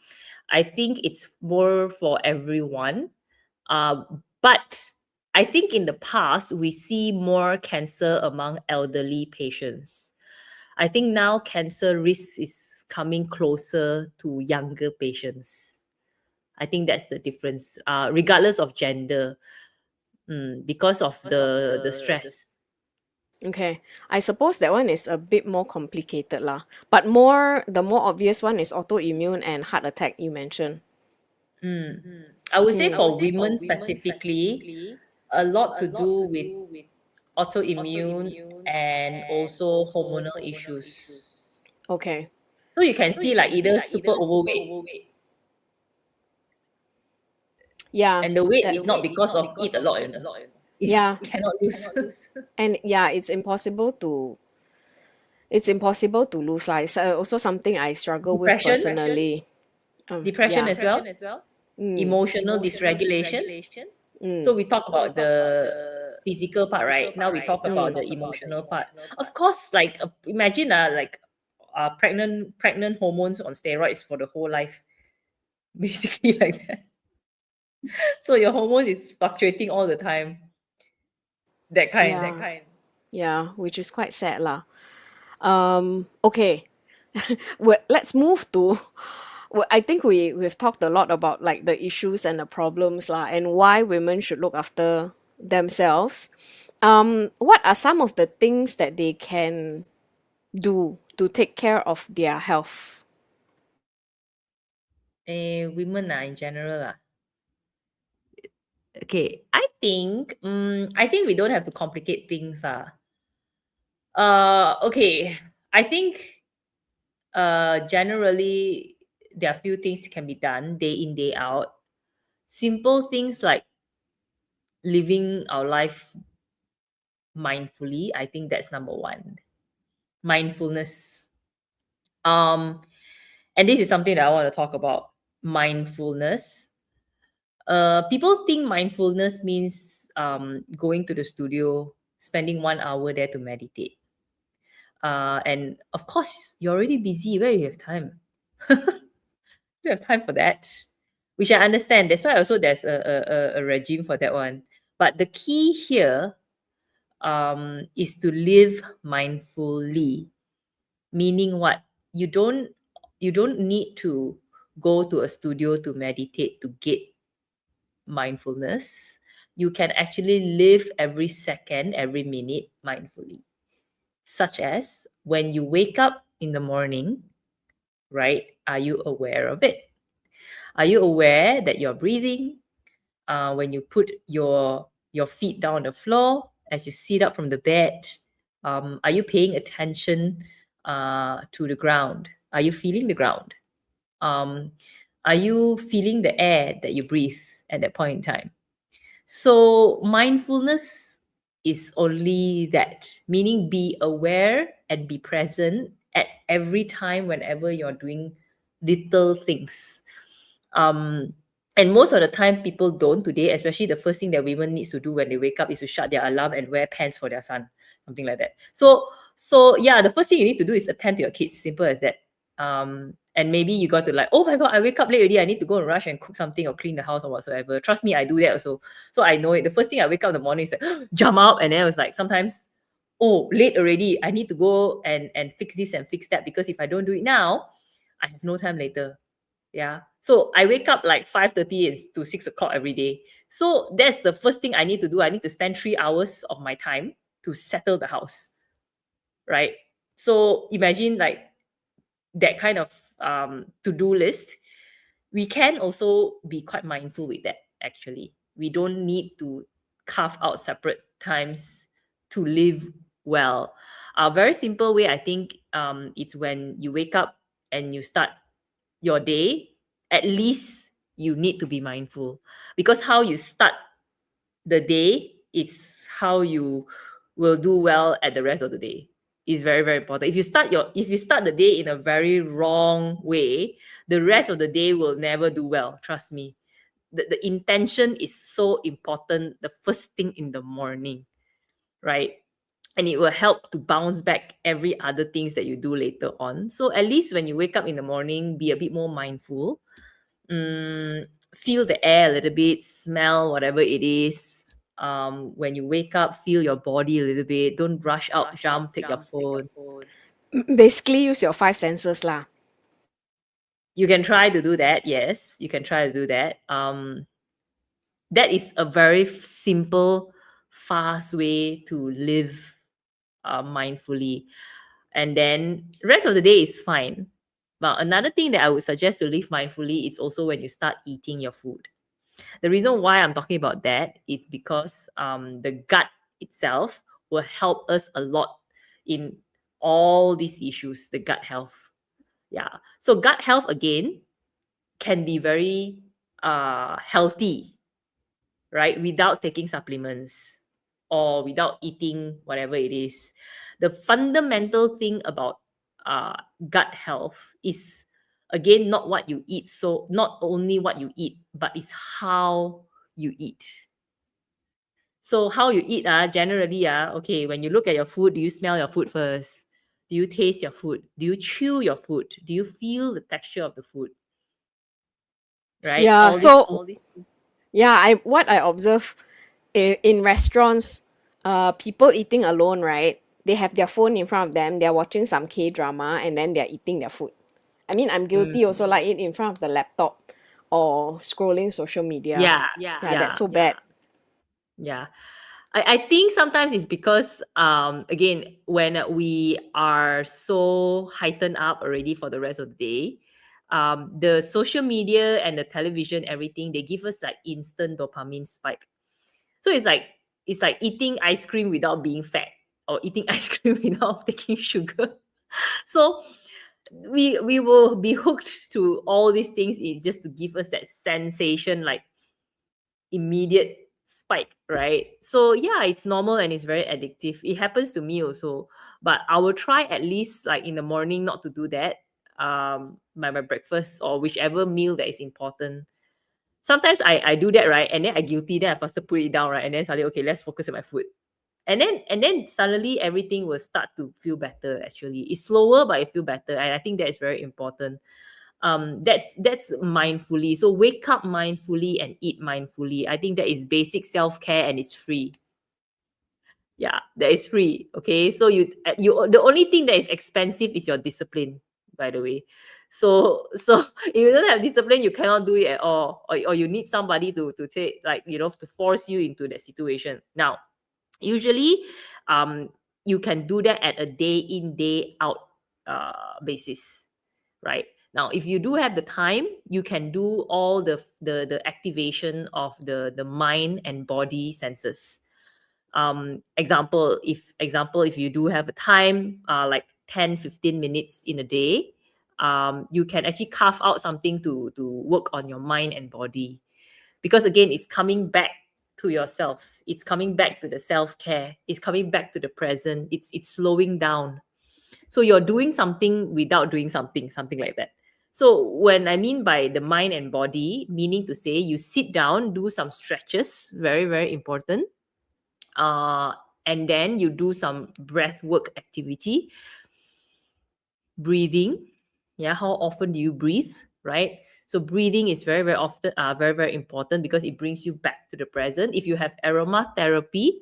I think it's more for everyone. But I think in the past we see more cancer among elderly patients. I think now cancer risk is coming closer to younger patients. I think that's the difference, regardless of gender, because of the stress. Okay. I suppose that one is a bit more complicated lah. But the more obvious one is autoimmune and heart attack you mentioned. I would say for women specifically, a lot to do with autoimmune and also hormonal issues. Okay. So you can see like either super overweight, Yeah. and the weight is not because of eat a lot, It's Yeah. cannot lose. And yeah, it's impossible to lose lah. It's also something I struggle with Depression? personally. Depression yeah. as well. Emotional dysregulation. So we talk about the physical part, right? Now we talk about the emotional part. Of course, like imagine like pregnant hormones on steroids for the whole life, basically like that. So your hormones is fluctuating all the time. That kind. Yeah, which is quite sad lah. Okay. Let's move to I think we've talked a lot about like the issues and the problems lah, and why women should look after themselves. What are some of the things that they can do to take care of their health? Women in general. Okay, I think we don't have to complicate things. Okay, I think generally there are few things can be done day in, day out. Simple things like living our life mindfully. I think that's number one. Mindfulness. And this is something that I want to talk about. Mindfulness. People think mindfulness means going to the studio, spending 1 hour there to meditate. And of course, you're already busy. Where you have time? You have time for that, which I understand. That's why also there's a regime for that one. But the key here is to live mindfully, meaning what? You don't need to go to a studio to meditate to get mindfulness. You can actually live every second, every minute mindfully. Such as when you wake up in the morning, right? Are you aware of it? Are you aware that you're breathing? When you put your feet down on the floor, as you sit up from the bed, are you paying attention to the ground? Are you feeling the ground? Are you feeling the air that you breathe at that point in time? So mindfulness is only that, meaning be aware and be present at every time whenever you're doing little things. And most of the time people don't today, especially the first thing that women needs to do when they wake up is to shut their alarm and wear pants for their son, something like that. So yeah, the first thing you need to do is attend to your kids, simple as that. And maybe you got to like, oh my god, I wake up late already, I need to go and rush and cook something or clean the house or whatsoever. Trust me, I do that also. So I know it. The first thing I wake up in the morning is like jump up, and then I was like sometimes, oh, late already, I need to go and fix this and fix that, because if I don't do it now, I have no time later. Yeah. So I wake up like 5:30 to 6 o'clock every day. So that's the first thing I need to do. I need to spend 3 hours of my time to settle the house. Right. So imagine like that kind of to-do list. We can also be quite mindful with that, actually. We don't need to carve out separate times to live well. A very simple way, I think, it's when you wake up and you start your day, at least you need to be mindful, because how you start the day, it's how you will do well at the rest of the day. Is very, very important. If you start the day in a very wrong way, the rest of the day will never do well. Trust me. The intention is so important the first thing in the morning, right? And it will help to bounce back every other things that you do later on. So at least when you wake up in the morning, be a bit more mindful. Feel the air a little bit, smell whatever it is. When you wake up, feel your body a little bit. Don't rush out, jump, take your phone. Basically, use your five senses lah. You can try to do that. Yes, you can try to do that. That is a very simple, fast way to live mindfully. And then rest of the day is fine. But another thing that I would suggest to live mindfully is also when you start eating your food. The reason why I'm talking about that is because the gut itself will help us a lot in all these issues, the gut health. Yeah. So gut health again can be very healthy, right? Without taking supplements or without eating whatever it is. The fundamental thing about gut health is, again, not what you eat. So not only what you eat, but it's how you eat. So how you eat, generally, okay, when you look at your food, do you smell your food first? Do you taste your food? Do you chew your food? Do you feel the texture of the food? Right? Yeah, All these yeah, what I observe in restaurants, people eating alone, right? They have their phone in front of them, they're watching some K drama, and then they're eating their food. I mean, I'm guilty also, like it in front of the laptop or scrolling social media. yeah, That's so bad. yeah. I think sometimes it's because again, when we are so heightened up already for the rest of the day, The social media and the television, everything, they give us like instant dopamine spike. So it's like eating ice cream without being fat, or eating ice cream without taking sugar. So we will be hooked to all these things, is just to give us that sensation, like immediate spike, right? So yeah, it's normal and it's very addictive. It happens to me also, but I will try at least like in the morning not to do that. My breakfast or whichever meal that is important. Sometimes I do that, right? And then I guilty, then I faster put it down, right? And then suddenly, okay, let's focus on my food. And then suddenly everything will start to feel better. Actually, it's slower, but it feel better, and I think that is very important. That's mindfully. So wake up mindfully and eat mindfully. I think that is basic self-care, and it's free. Yeah, that is free. Okay, so you the only thing that is expensive is your discipline, by the way. So if you don't have discipline, you cannot do it at all, or you need somebody to take, like, to force you into that situation. Now, usually, um you can do that at a day in day out basis, right? Now, if you do have the time, you can do all the activation of the mind and body senses. Example, if you do have a time, like 10-15 minutes in a day, you can actually carve out something to work on your mind and body, because again, it's coming back to yourself, it's coming back to the self-care, it's coming back to the present, it's slowing down. So you're doing something without doing something like that. So when I mean by the mind and body, meaning to say, you sit down, do some stretches, very very important, uh and then you do some breath work activity, breathing. Yeah, how often do you breathe, right? So breathing is very very often, very very important, because it brings you back to the present. If you have aromatherapy,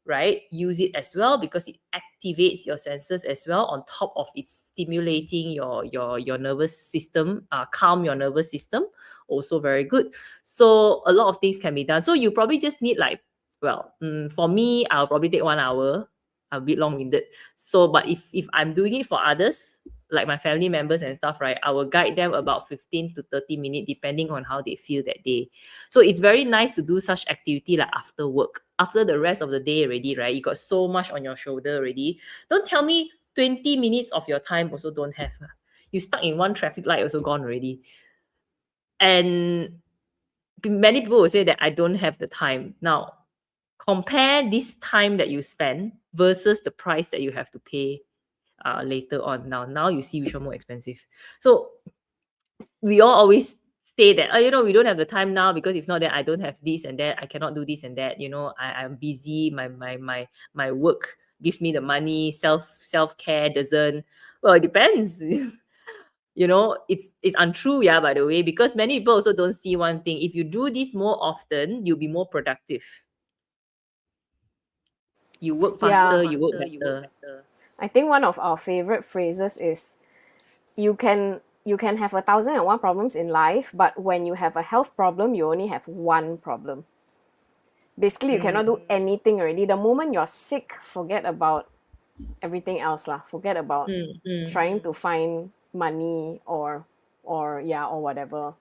right, use it as well, because it activates your senses as well, on top of it stimulating your nervous system, calm your nervous system, also very good. So a lot of things can be done. So you probably just need like, well, for me, I'll probably take 1 hour, a bit long-winded. So but if I'm doing it for others, like my family members and stuff, right, I will guide them about 15 to 30 minutes, depending on how they feel that day. So it's very nice to do such activity like after work, after the rest of the day already, right? You got so much on your shoulder already. Don't tell me 20 minutes of your time also don't have. You stuck in one traffic light, also gone already. And many people will say that I don't have the time. Now, compare this time that you spend versus the price that you have to pay later on. Now you see which one more expensive. So we all always say that, we don't have the time now, because if not, then I don't have this and that, I cannot do this and that, I'm busy, my work gives me the money, self-care doesn't. Well, it depends. It's untrue, yeah, by the way, because many people also don't see one thing. If you do this more often, you'll be more productive, you work Yeah, faster, you work better. I think one of our favorite phrases is, you can have 1,001 problems in life, but when you have a health problem, you only have one problem. Basically, you cannot do anything already. The moment you're sick, forget about everything else lah. Forget about Mm, mm. trying to find money or whatever.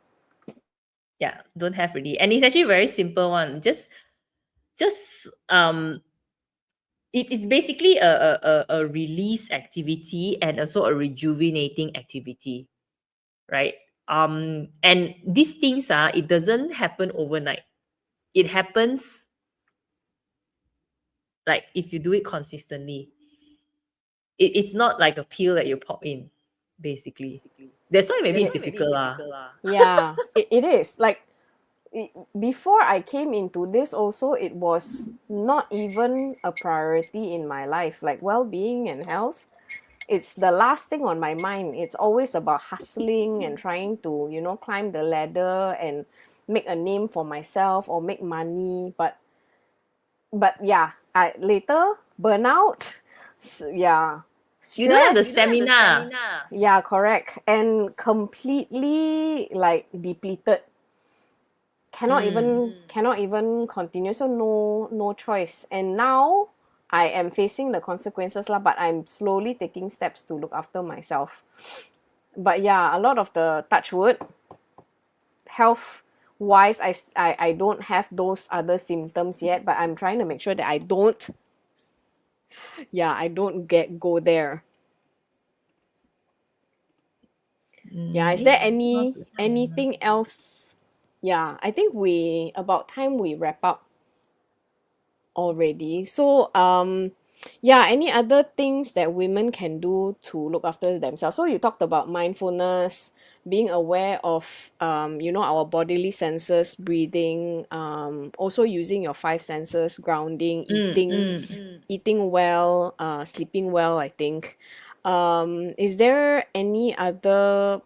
Yeah, don't have really. And it's actually very simple one. Just it's basically a release activity, and also a rejuvenating activity, right? And these things it doesn't happen overnight. It happens, like, if you do it consistently. It's not like a pill that you pop in, basically. That's why maybe it's difficult lah. Yeah, it is. Like, before I came into this also, it was not even a priority in my life. Like, well-being and health, it's the last thing on my mind. It's always about hustling and trying to, climb the ladder and make a name for myself or make money. But yeah, I later burnout. Yeah, You don't have the stress. stamina. Yeah, correct. And completely like depleted. Cannot even continue. So no choice. And now I am facing the consequences lah, but I'm slowly taking steps to look after myself. But yeah, a lot of the touch wood health wise, I don't have those other symptoms yet, but I'm trying to make sure that I don't, yeah, I don't go there. Yeah, is there anything else? Yeah, I think we about time we wrap up already. So, yeah, any other things that women can do to look after themselves? So you talked about mindfulness, being aware of, our bodily senses, breathing, also using your five senses, grounding, eating well, sleeping well, I think. Is there any other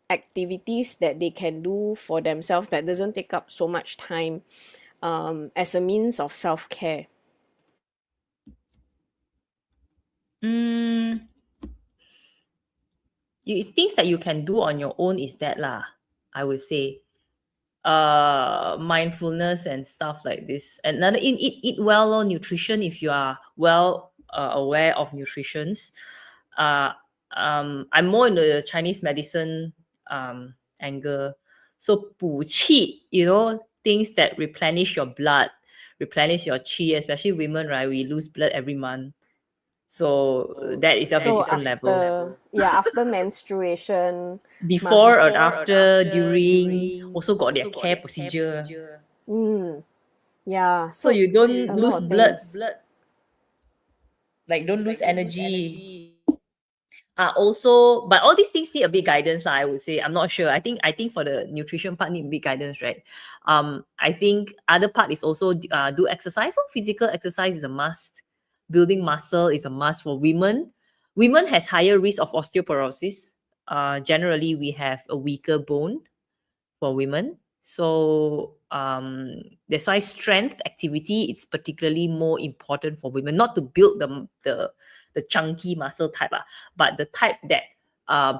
activities that they can do for themselves that doesn't take up so much time, as a means of self-care? Mm, things that you can do on your own is that lah, I would say. Mindfulness and stuff like this. And another eat well or nutrition if you are well aware of nutritions. Uh I'm more in the Chinese medicine angle. So 补气, things that replenish your blood, replenish your qi, especially women, right? We lose blood every month. So that is of a So different level. after menstruation, Before or must after, during, also got their care procedure. yeah. So So you don't a lot lose of blood, things. like don't lose energy. Also, but all these things need a bit guidance, I would say. I'm not sure. I think for the nutrition part need a bit guidance, right? I think other part is also do exercise. So physical exercise is a must. Building muscle is a must for women. Women has higher risk of osteoporosis. Generally, we have a weaker bone for women. So that's why strength activity is particularly more important for women, not to build the chunky muscle type, but the type that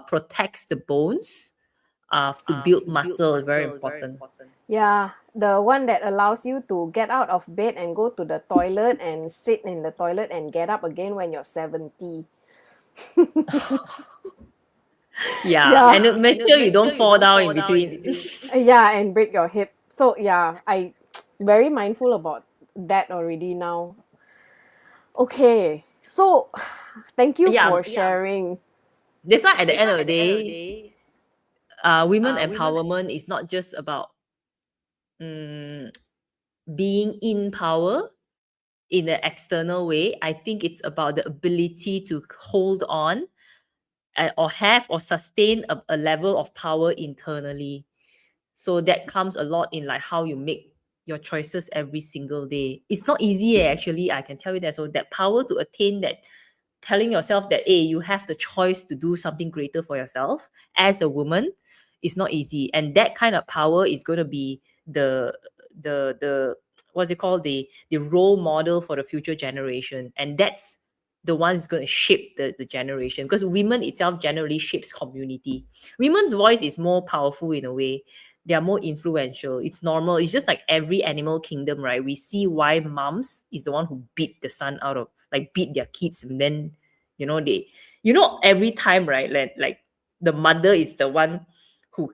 protects the bones to build muscle is very important. Yeah, the one that allows you to get out of bed and go to the toilet and sit in the toilet and get up again when you're 70. Yeah, Yeah. and make sure you don't fall down in between. Yeah, and break your hip. So yeah, I very mindful about that already now. Okay. So thank you Yeah, for sharing. that's why at the end of the day, women empowerment is not just about mm, being in power in an external way. I think it's about the ability to hold on or have or sustain a level of power internally. So that comes a lot in like how you make your choices every single day. It's not easy actually, I can tell you that. So that power to attain that, telling yourself that hey, you have the choice to do something greater for yourself as a woman is not easy. And that kind of power is going to be the what's it called, the role model for the future generation. And that's the one is going to shape the generation, because women itself generally shapes community. Women's voice is more powerful in a way. They are more influential. It's normal. It's just like every animal kingdom, right? We see why moms is the one who beat the son out of, like beat their kids, and then they, every time, right? Like the mother is the one who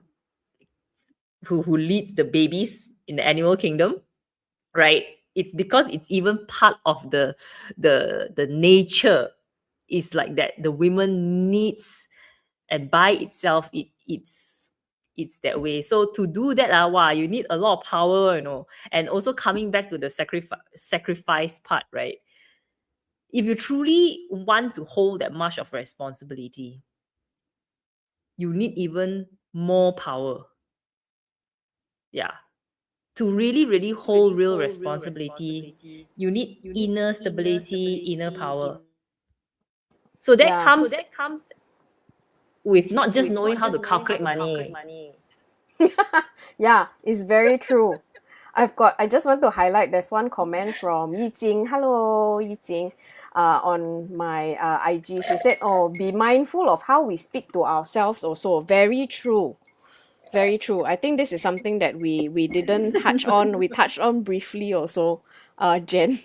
who leads the babies in the animal kingdom, right? It's because it's even part of the nature is like that. The women needs, and by itself it's that way. So to do that, wow, you need a lot of power, and also coming back to the sacrifice part, right? If you truly want to hold that much of responsibility, you need even more power. Yeah. To really, really hold real responsibility, you need inner stability, inner power. So that Yeah. comes with not just knowing how to calculate money. Yeah, it's very true. I just want to highlight there's one comment from Yi Jing. Hello, Yi Jing. On my IG, she said, "Oh, be mindful of how we speak to ourselves." Also, very true, very true. I think this is something that we didn't touch on. We touched on briefly also, Jen.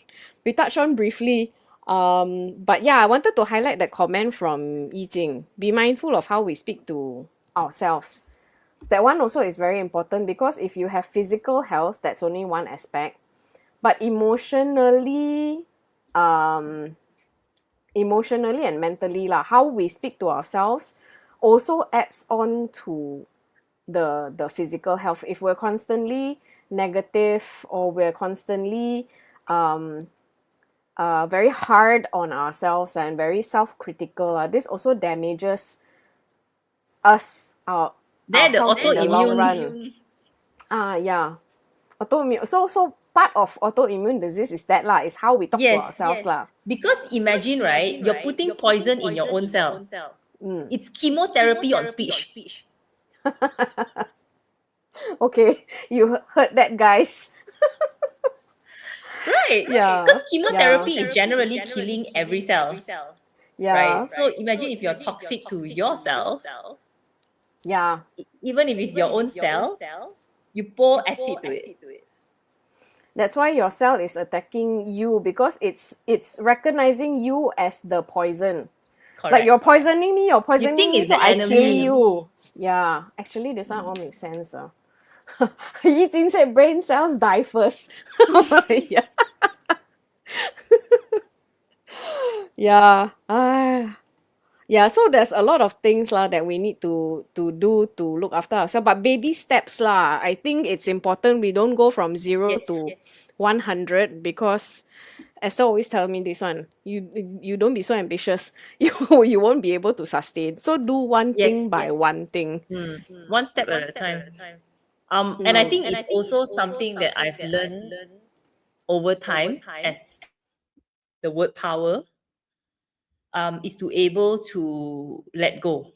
We touched on briefly. But yeah, I wanted to highlight that comment from Yi Jing. Be mindful of how we speak to ourselves. That one also is very important because if you have physical health, that's only one aspect. But um, emotionally and mentally, lah, how we speak to ourselves also adds on to the physical health. If we're constantly negative or we're constantly um, very hard on ourselves and very self-critical, this also damages us, our Then the health in the long run. autoimmune. Yeah, autoimmune. So part of autoimmune disease is that lah, is how we talk to Yes, ourselves lah. because imagine, right? You're putting poison in your own cell. It's chemotherapy on speech. Okay, you heard that, guys. Right. Yeah, Because chemotherapy yeah, is generally killing every cell. yeah, Right. So imagine if you're toxic to yourself, yeah. even if it's your own cell, you pour acid to it. That's why your cell is attacking you because it's recognizing you as the poison. Correct. Like you're poisoning me, you're poisoning think me, it's so the I kill enemy. you. Yeah, actually, this one all makes sense. Yi Jing said brain cells die first. Yeah. Yeah. Yeah, so there's a lot of things lah that we need to do to look after ourselves. But baby steps lah. I think it's important we don't go from zero Yes. to 100 because Esther always tell me this one. You don't be so ambitious. You won't be able to sustain. So do one thing Yes. by one thing. One step at a time. And I think it's also something that I've learned over time as the word power is to able to let go.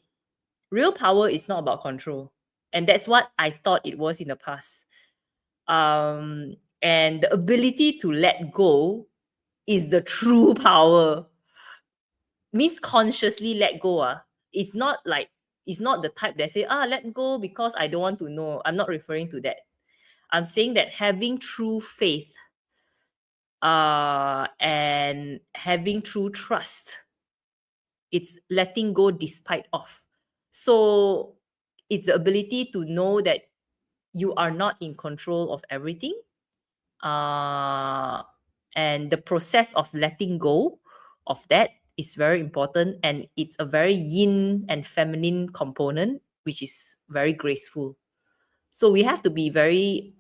Real power is not about control. And that's what I thought it was in the past. And the ability to let go is the true power. Means consciously let go. It's not like it's not the type that say, let go because I don't want to know. I'm not referring to that. I'm saying that having true faith and having true trust, it's letting go despite of. So it's the ability to know that you are not in control of everything. And the process of letting go of that is very important, and it's a very yin and feminine component, which is very graceful. So we have to be very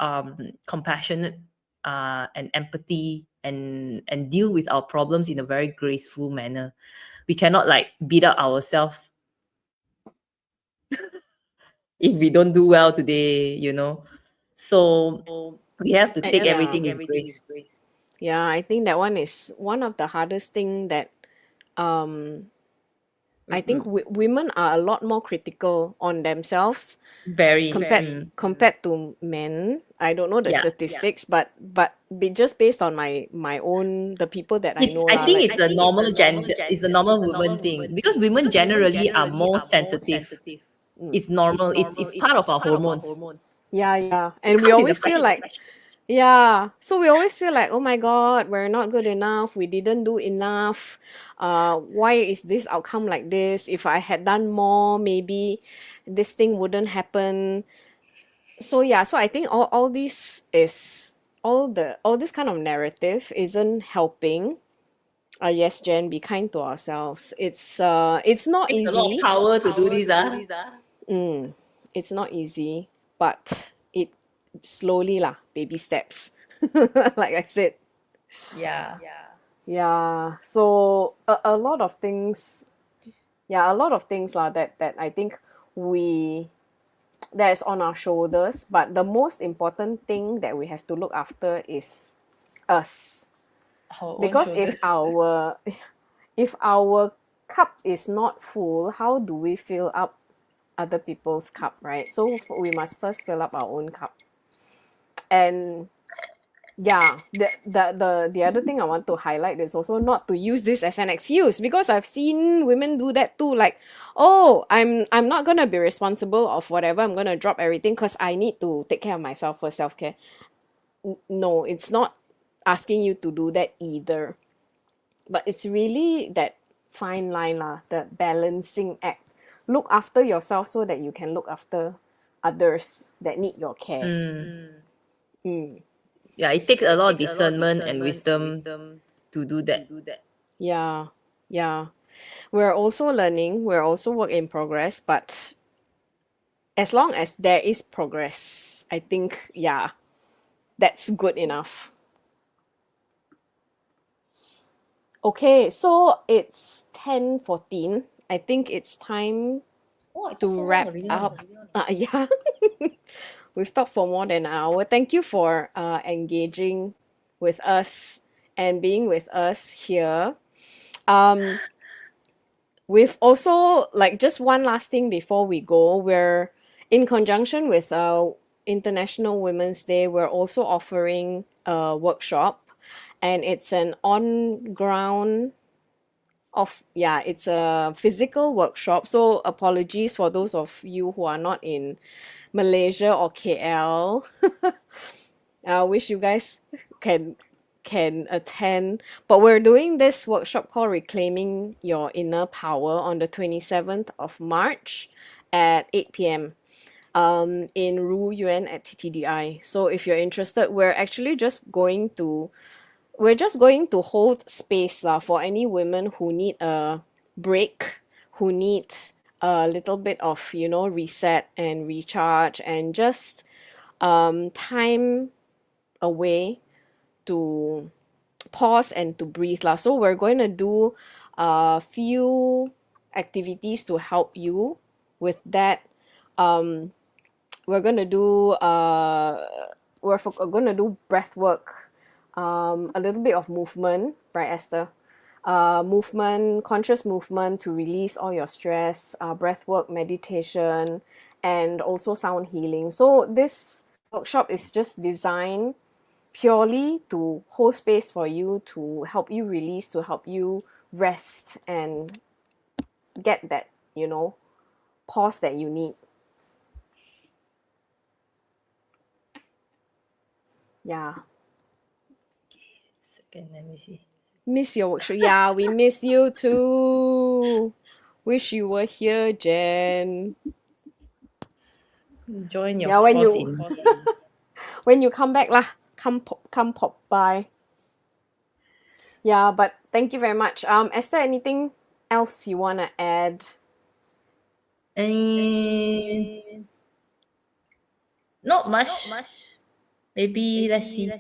compassionate and empathy and deal with our problems in a very graceful manner. We cannot like beat up ourselves if we don't do well today, So we have to take Yeah. everything with grace. Yeah, I think that one is one of the hardest thing that I think women are a lot more critical on themselves Very. compared to men. I don't know the Yeah. statistics, but just based on my own the people that I know. I lah, think like- it's a normal gender. It's a normal woman thing because women generally are more sensitive. It's normal. It's part of our hormones. yeah, and we comes in the always feel flesh. like yeah, so we always feel like, oh my God, we're not good enough. We didn't do enough. Why is this outcome like this? If I had done more, maybe this thing wouldn't happen. So yeah, so I think all this is all this kind of narrative isn't helping. Yes, Jen, be kind to ourselves. It's not Takes a lot easy. of power to do this. It's not easy, but it slowly lah, baby steps. Like I said. Yeah. Yeah. So a lot of things, lah that I think that is on our shoulders. But the most important thing that we have to look after is us. Our own Because shoulders. if our cup is not full, how do we fill up other people's cup, right? So we must first fill up our own cup. And yeah, the other thing I want to highlight is also not to use this as an excuse, because I've seen women do that too. Like, oh, I'm not gonna be responsible of whatever. I'm gonna drop everything because I need to take care of myself for self-care. No, it's not asking you to do that either. But it's really that fine line lah, the balancing act. Look after yourself so that you can look after others that need your care. Mm. Yeah, it takes a lot of discernment and wisdom to do that. Yeah, yeah. We're also learning, we're also work in progress, but as long as there is progress, I think, yeah, that's good enough. Okay, so it's 10:14. I think it's time Oh, I thought to so long wrap already. up. Yeah, we've talked for more than an hour. Thank you for engaging with us and being with us here. Um, we've also, like, just one last thing before we go, we're in conjunction with International Women's Day, we're also offering a workshop, and it's an on ground of, yeah, it's a physical workshop. So apologies for those of you who are not in Malaysia or KL. I wish you guys can attend. But we're doing this workshop called Reclaiming Your Inner Power on the 27th of March at 8 p.m. In Ru Yuan at TTDI. So if you're interested, we're just going to hold space for any women who need a break, who need a little bit of, reset and recharge and just time away to pause and to breathe lah. So we're going to do a few activities to help you with that. Um, we're going to do going to do breath work, a little bit of movement, right, Esther? Movement, conscious movement to release all your stress, breath work, meditation, and also sound healing. So this workshop is just designed purely to hold space for you, to help you release, to help you rest and get that, pause that you need. Yeah. Second, let me see. Miss your workshop. Yeah, we miss you too. Wish you were here, Jen. Join your Yeah, course when you come back lah, come pop by. Yeah, but thank you very much. Esther, anything else you wanna add? Not much. Maybe let's see.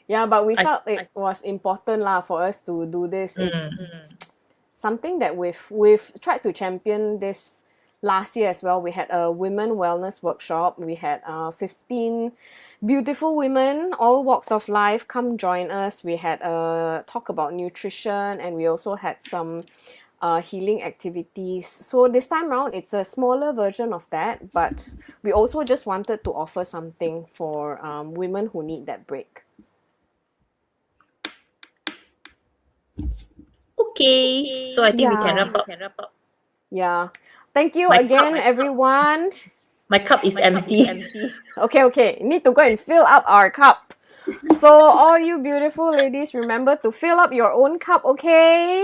Yeah, but we I- felt it was important lah for us to do this. It's something that we've tried to champion this last year as well. We had a women wellness workshop. We had 15 beautiful women, all walks of life, come join us. We had a talk about nutrition, and we also had some healing activities. So this time around, it's a smaller version of that, but we also just wanted to offer something for women who need that break. Okay. So I think we can Yeah. wrap up. Yeah. Thank you My again, cup- everyone. My cup is empty. Okay. Need to go and fill up our cup. So all you beautiful ladies, remember to fill up your own cup, okay?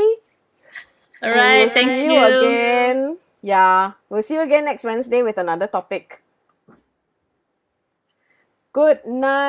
All And right. we'll Thank see you. you again. Yeah. We'll see you again next Wednesday with another topic. Good night.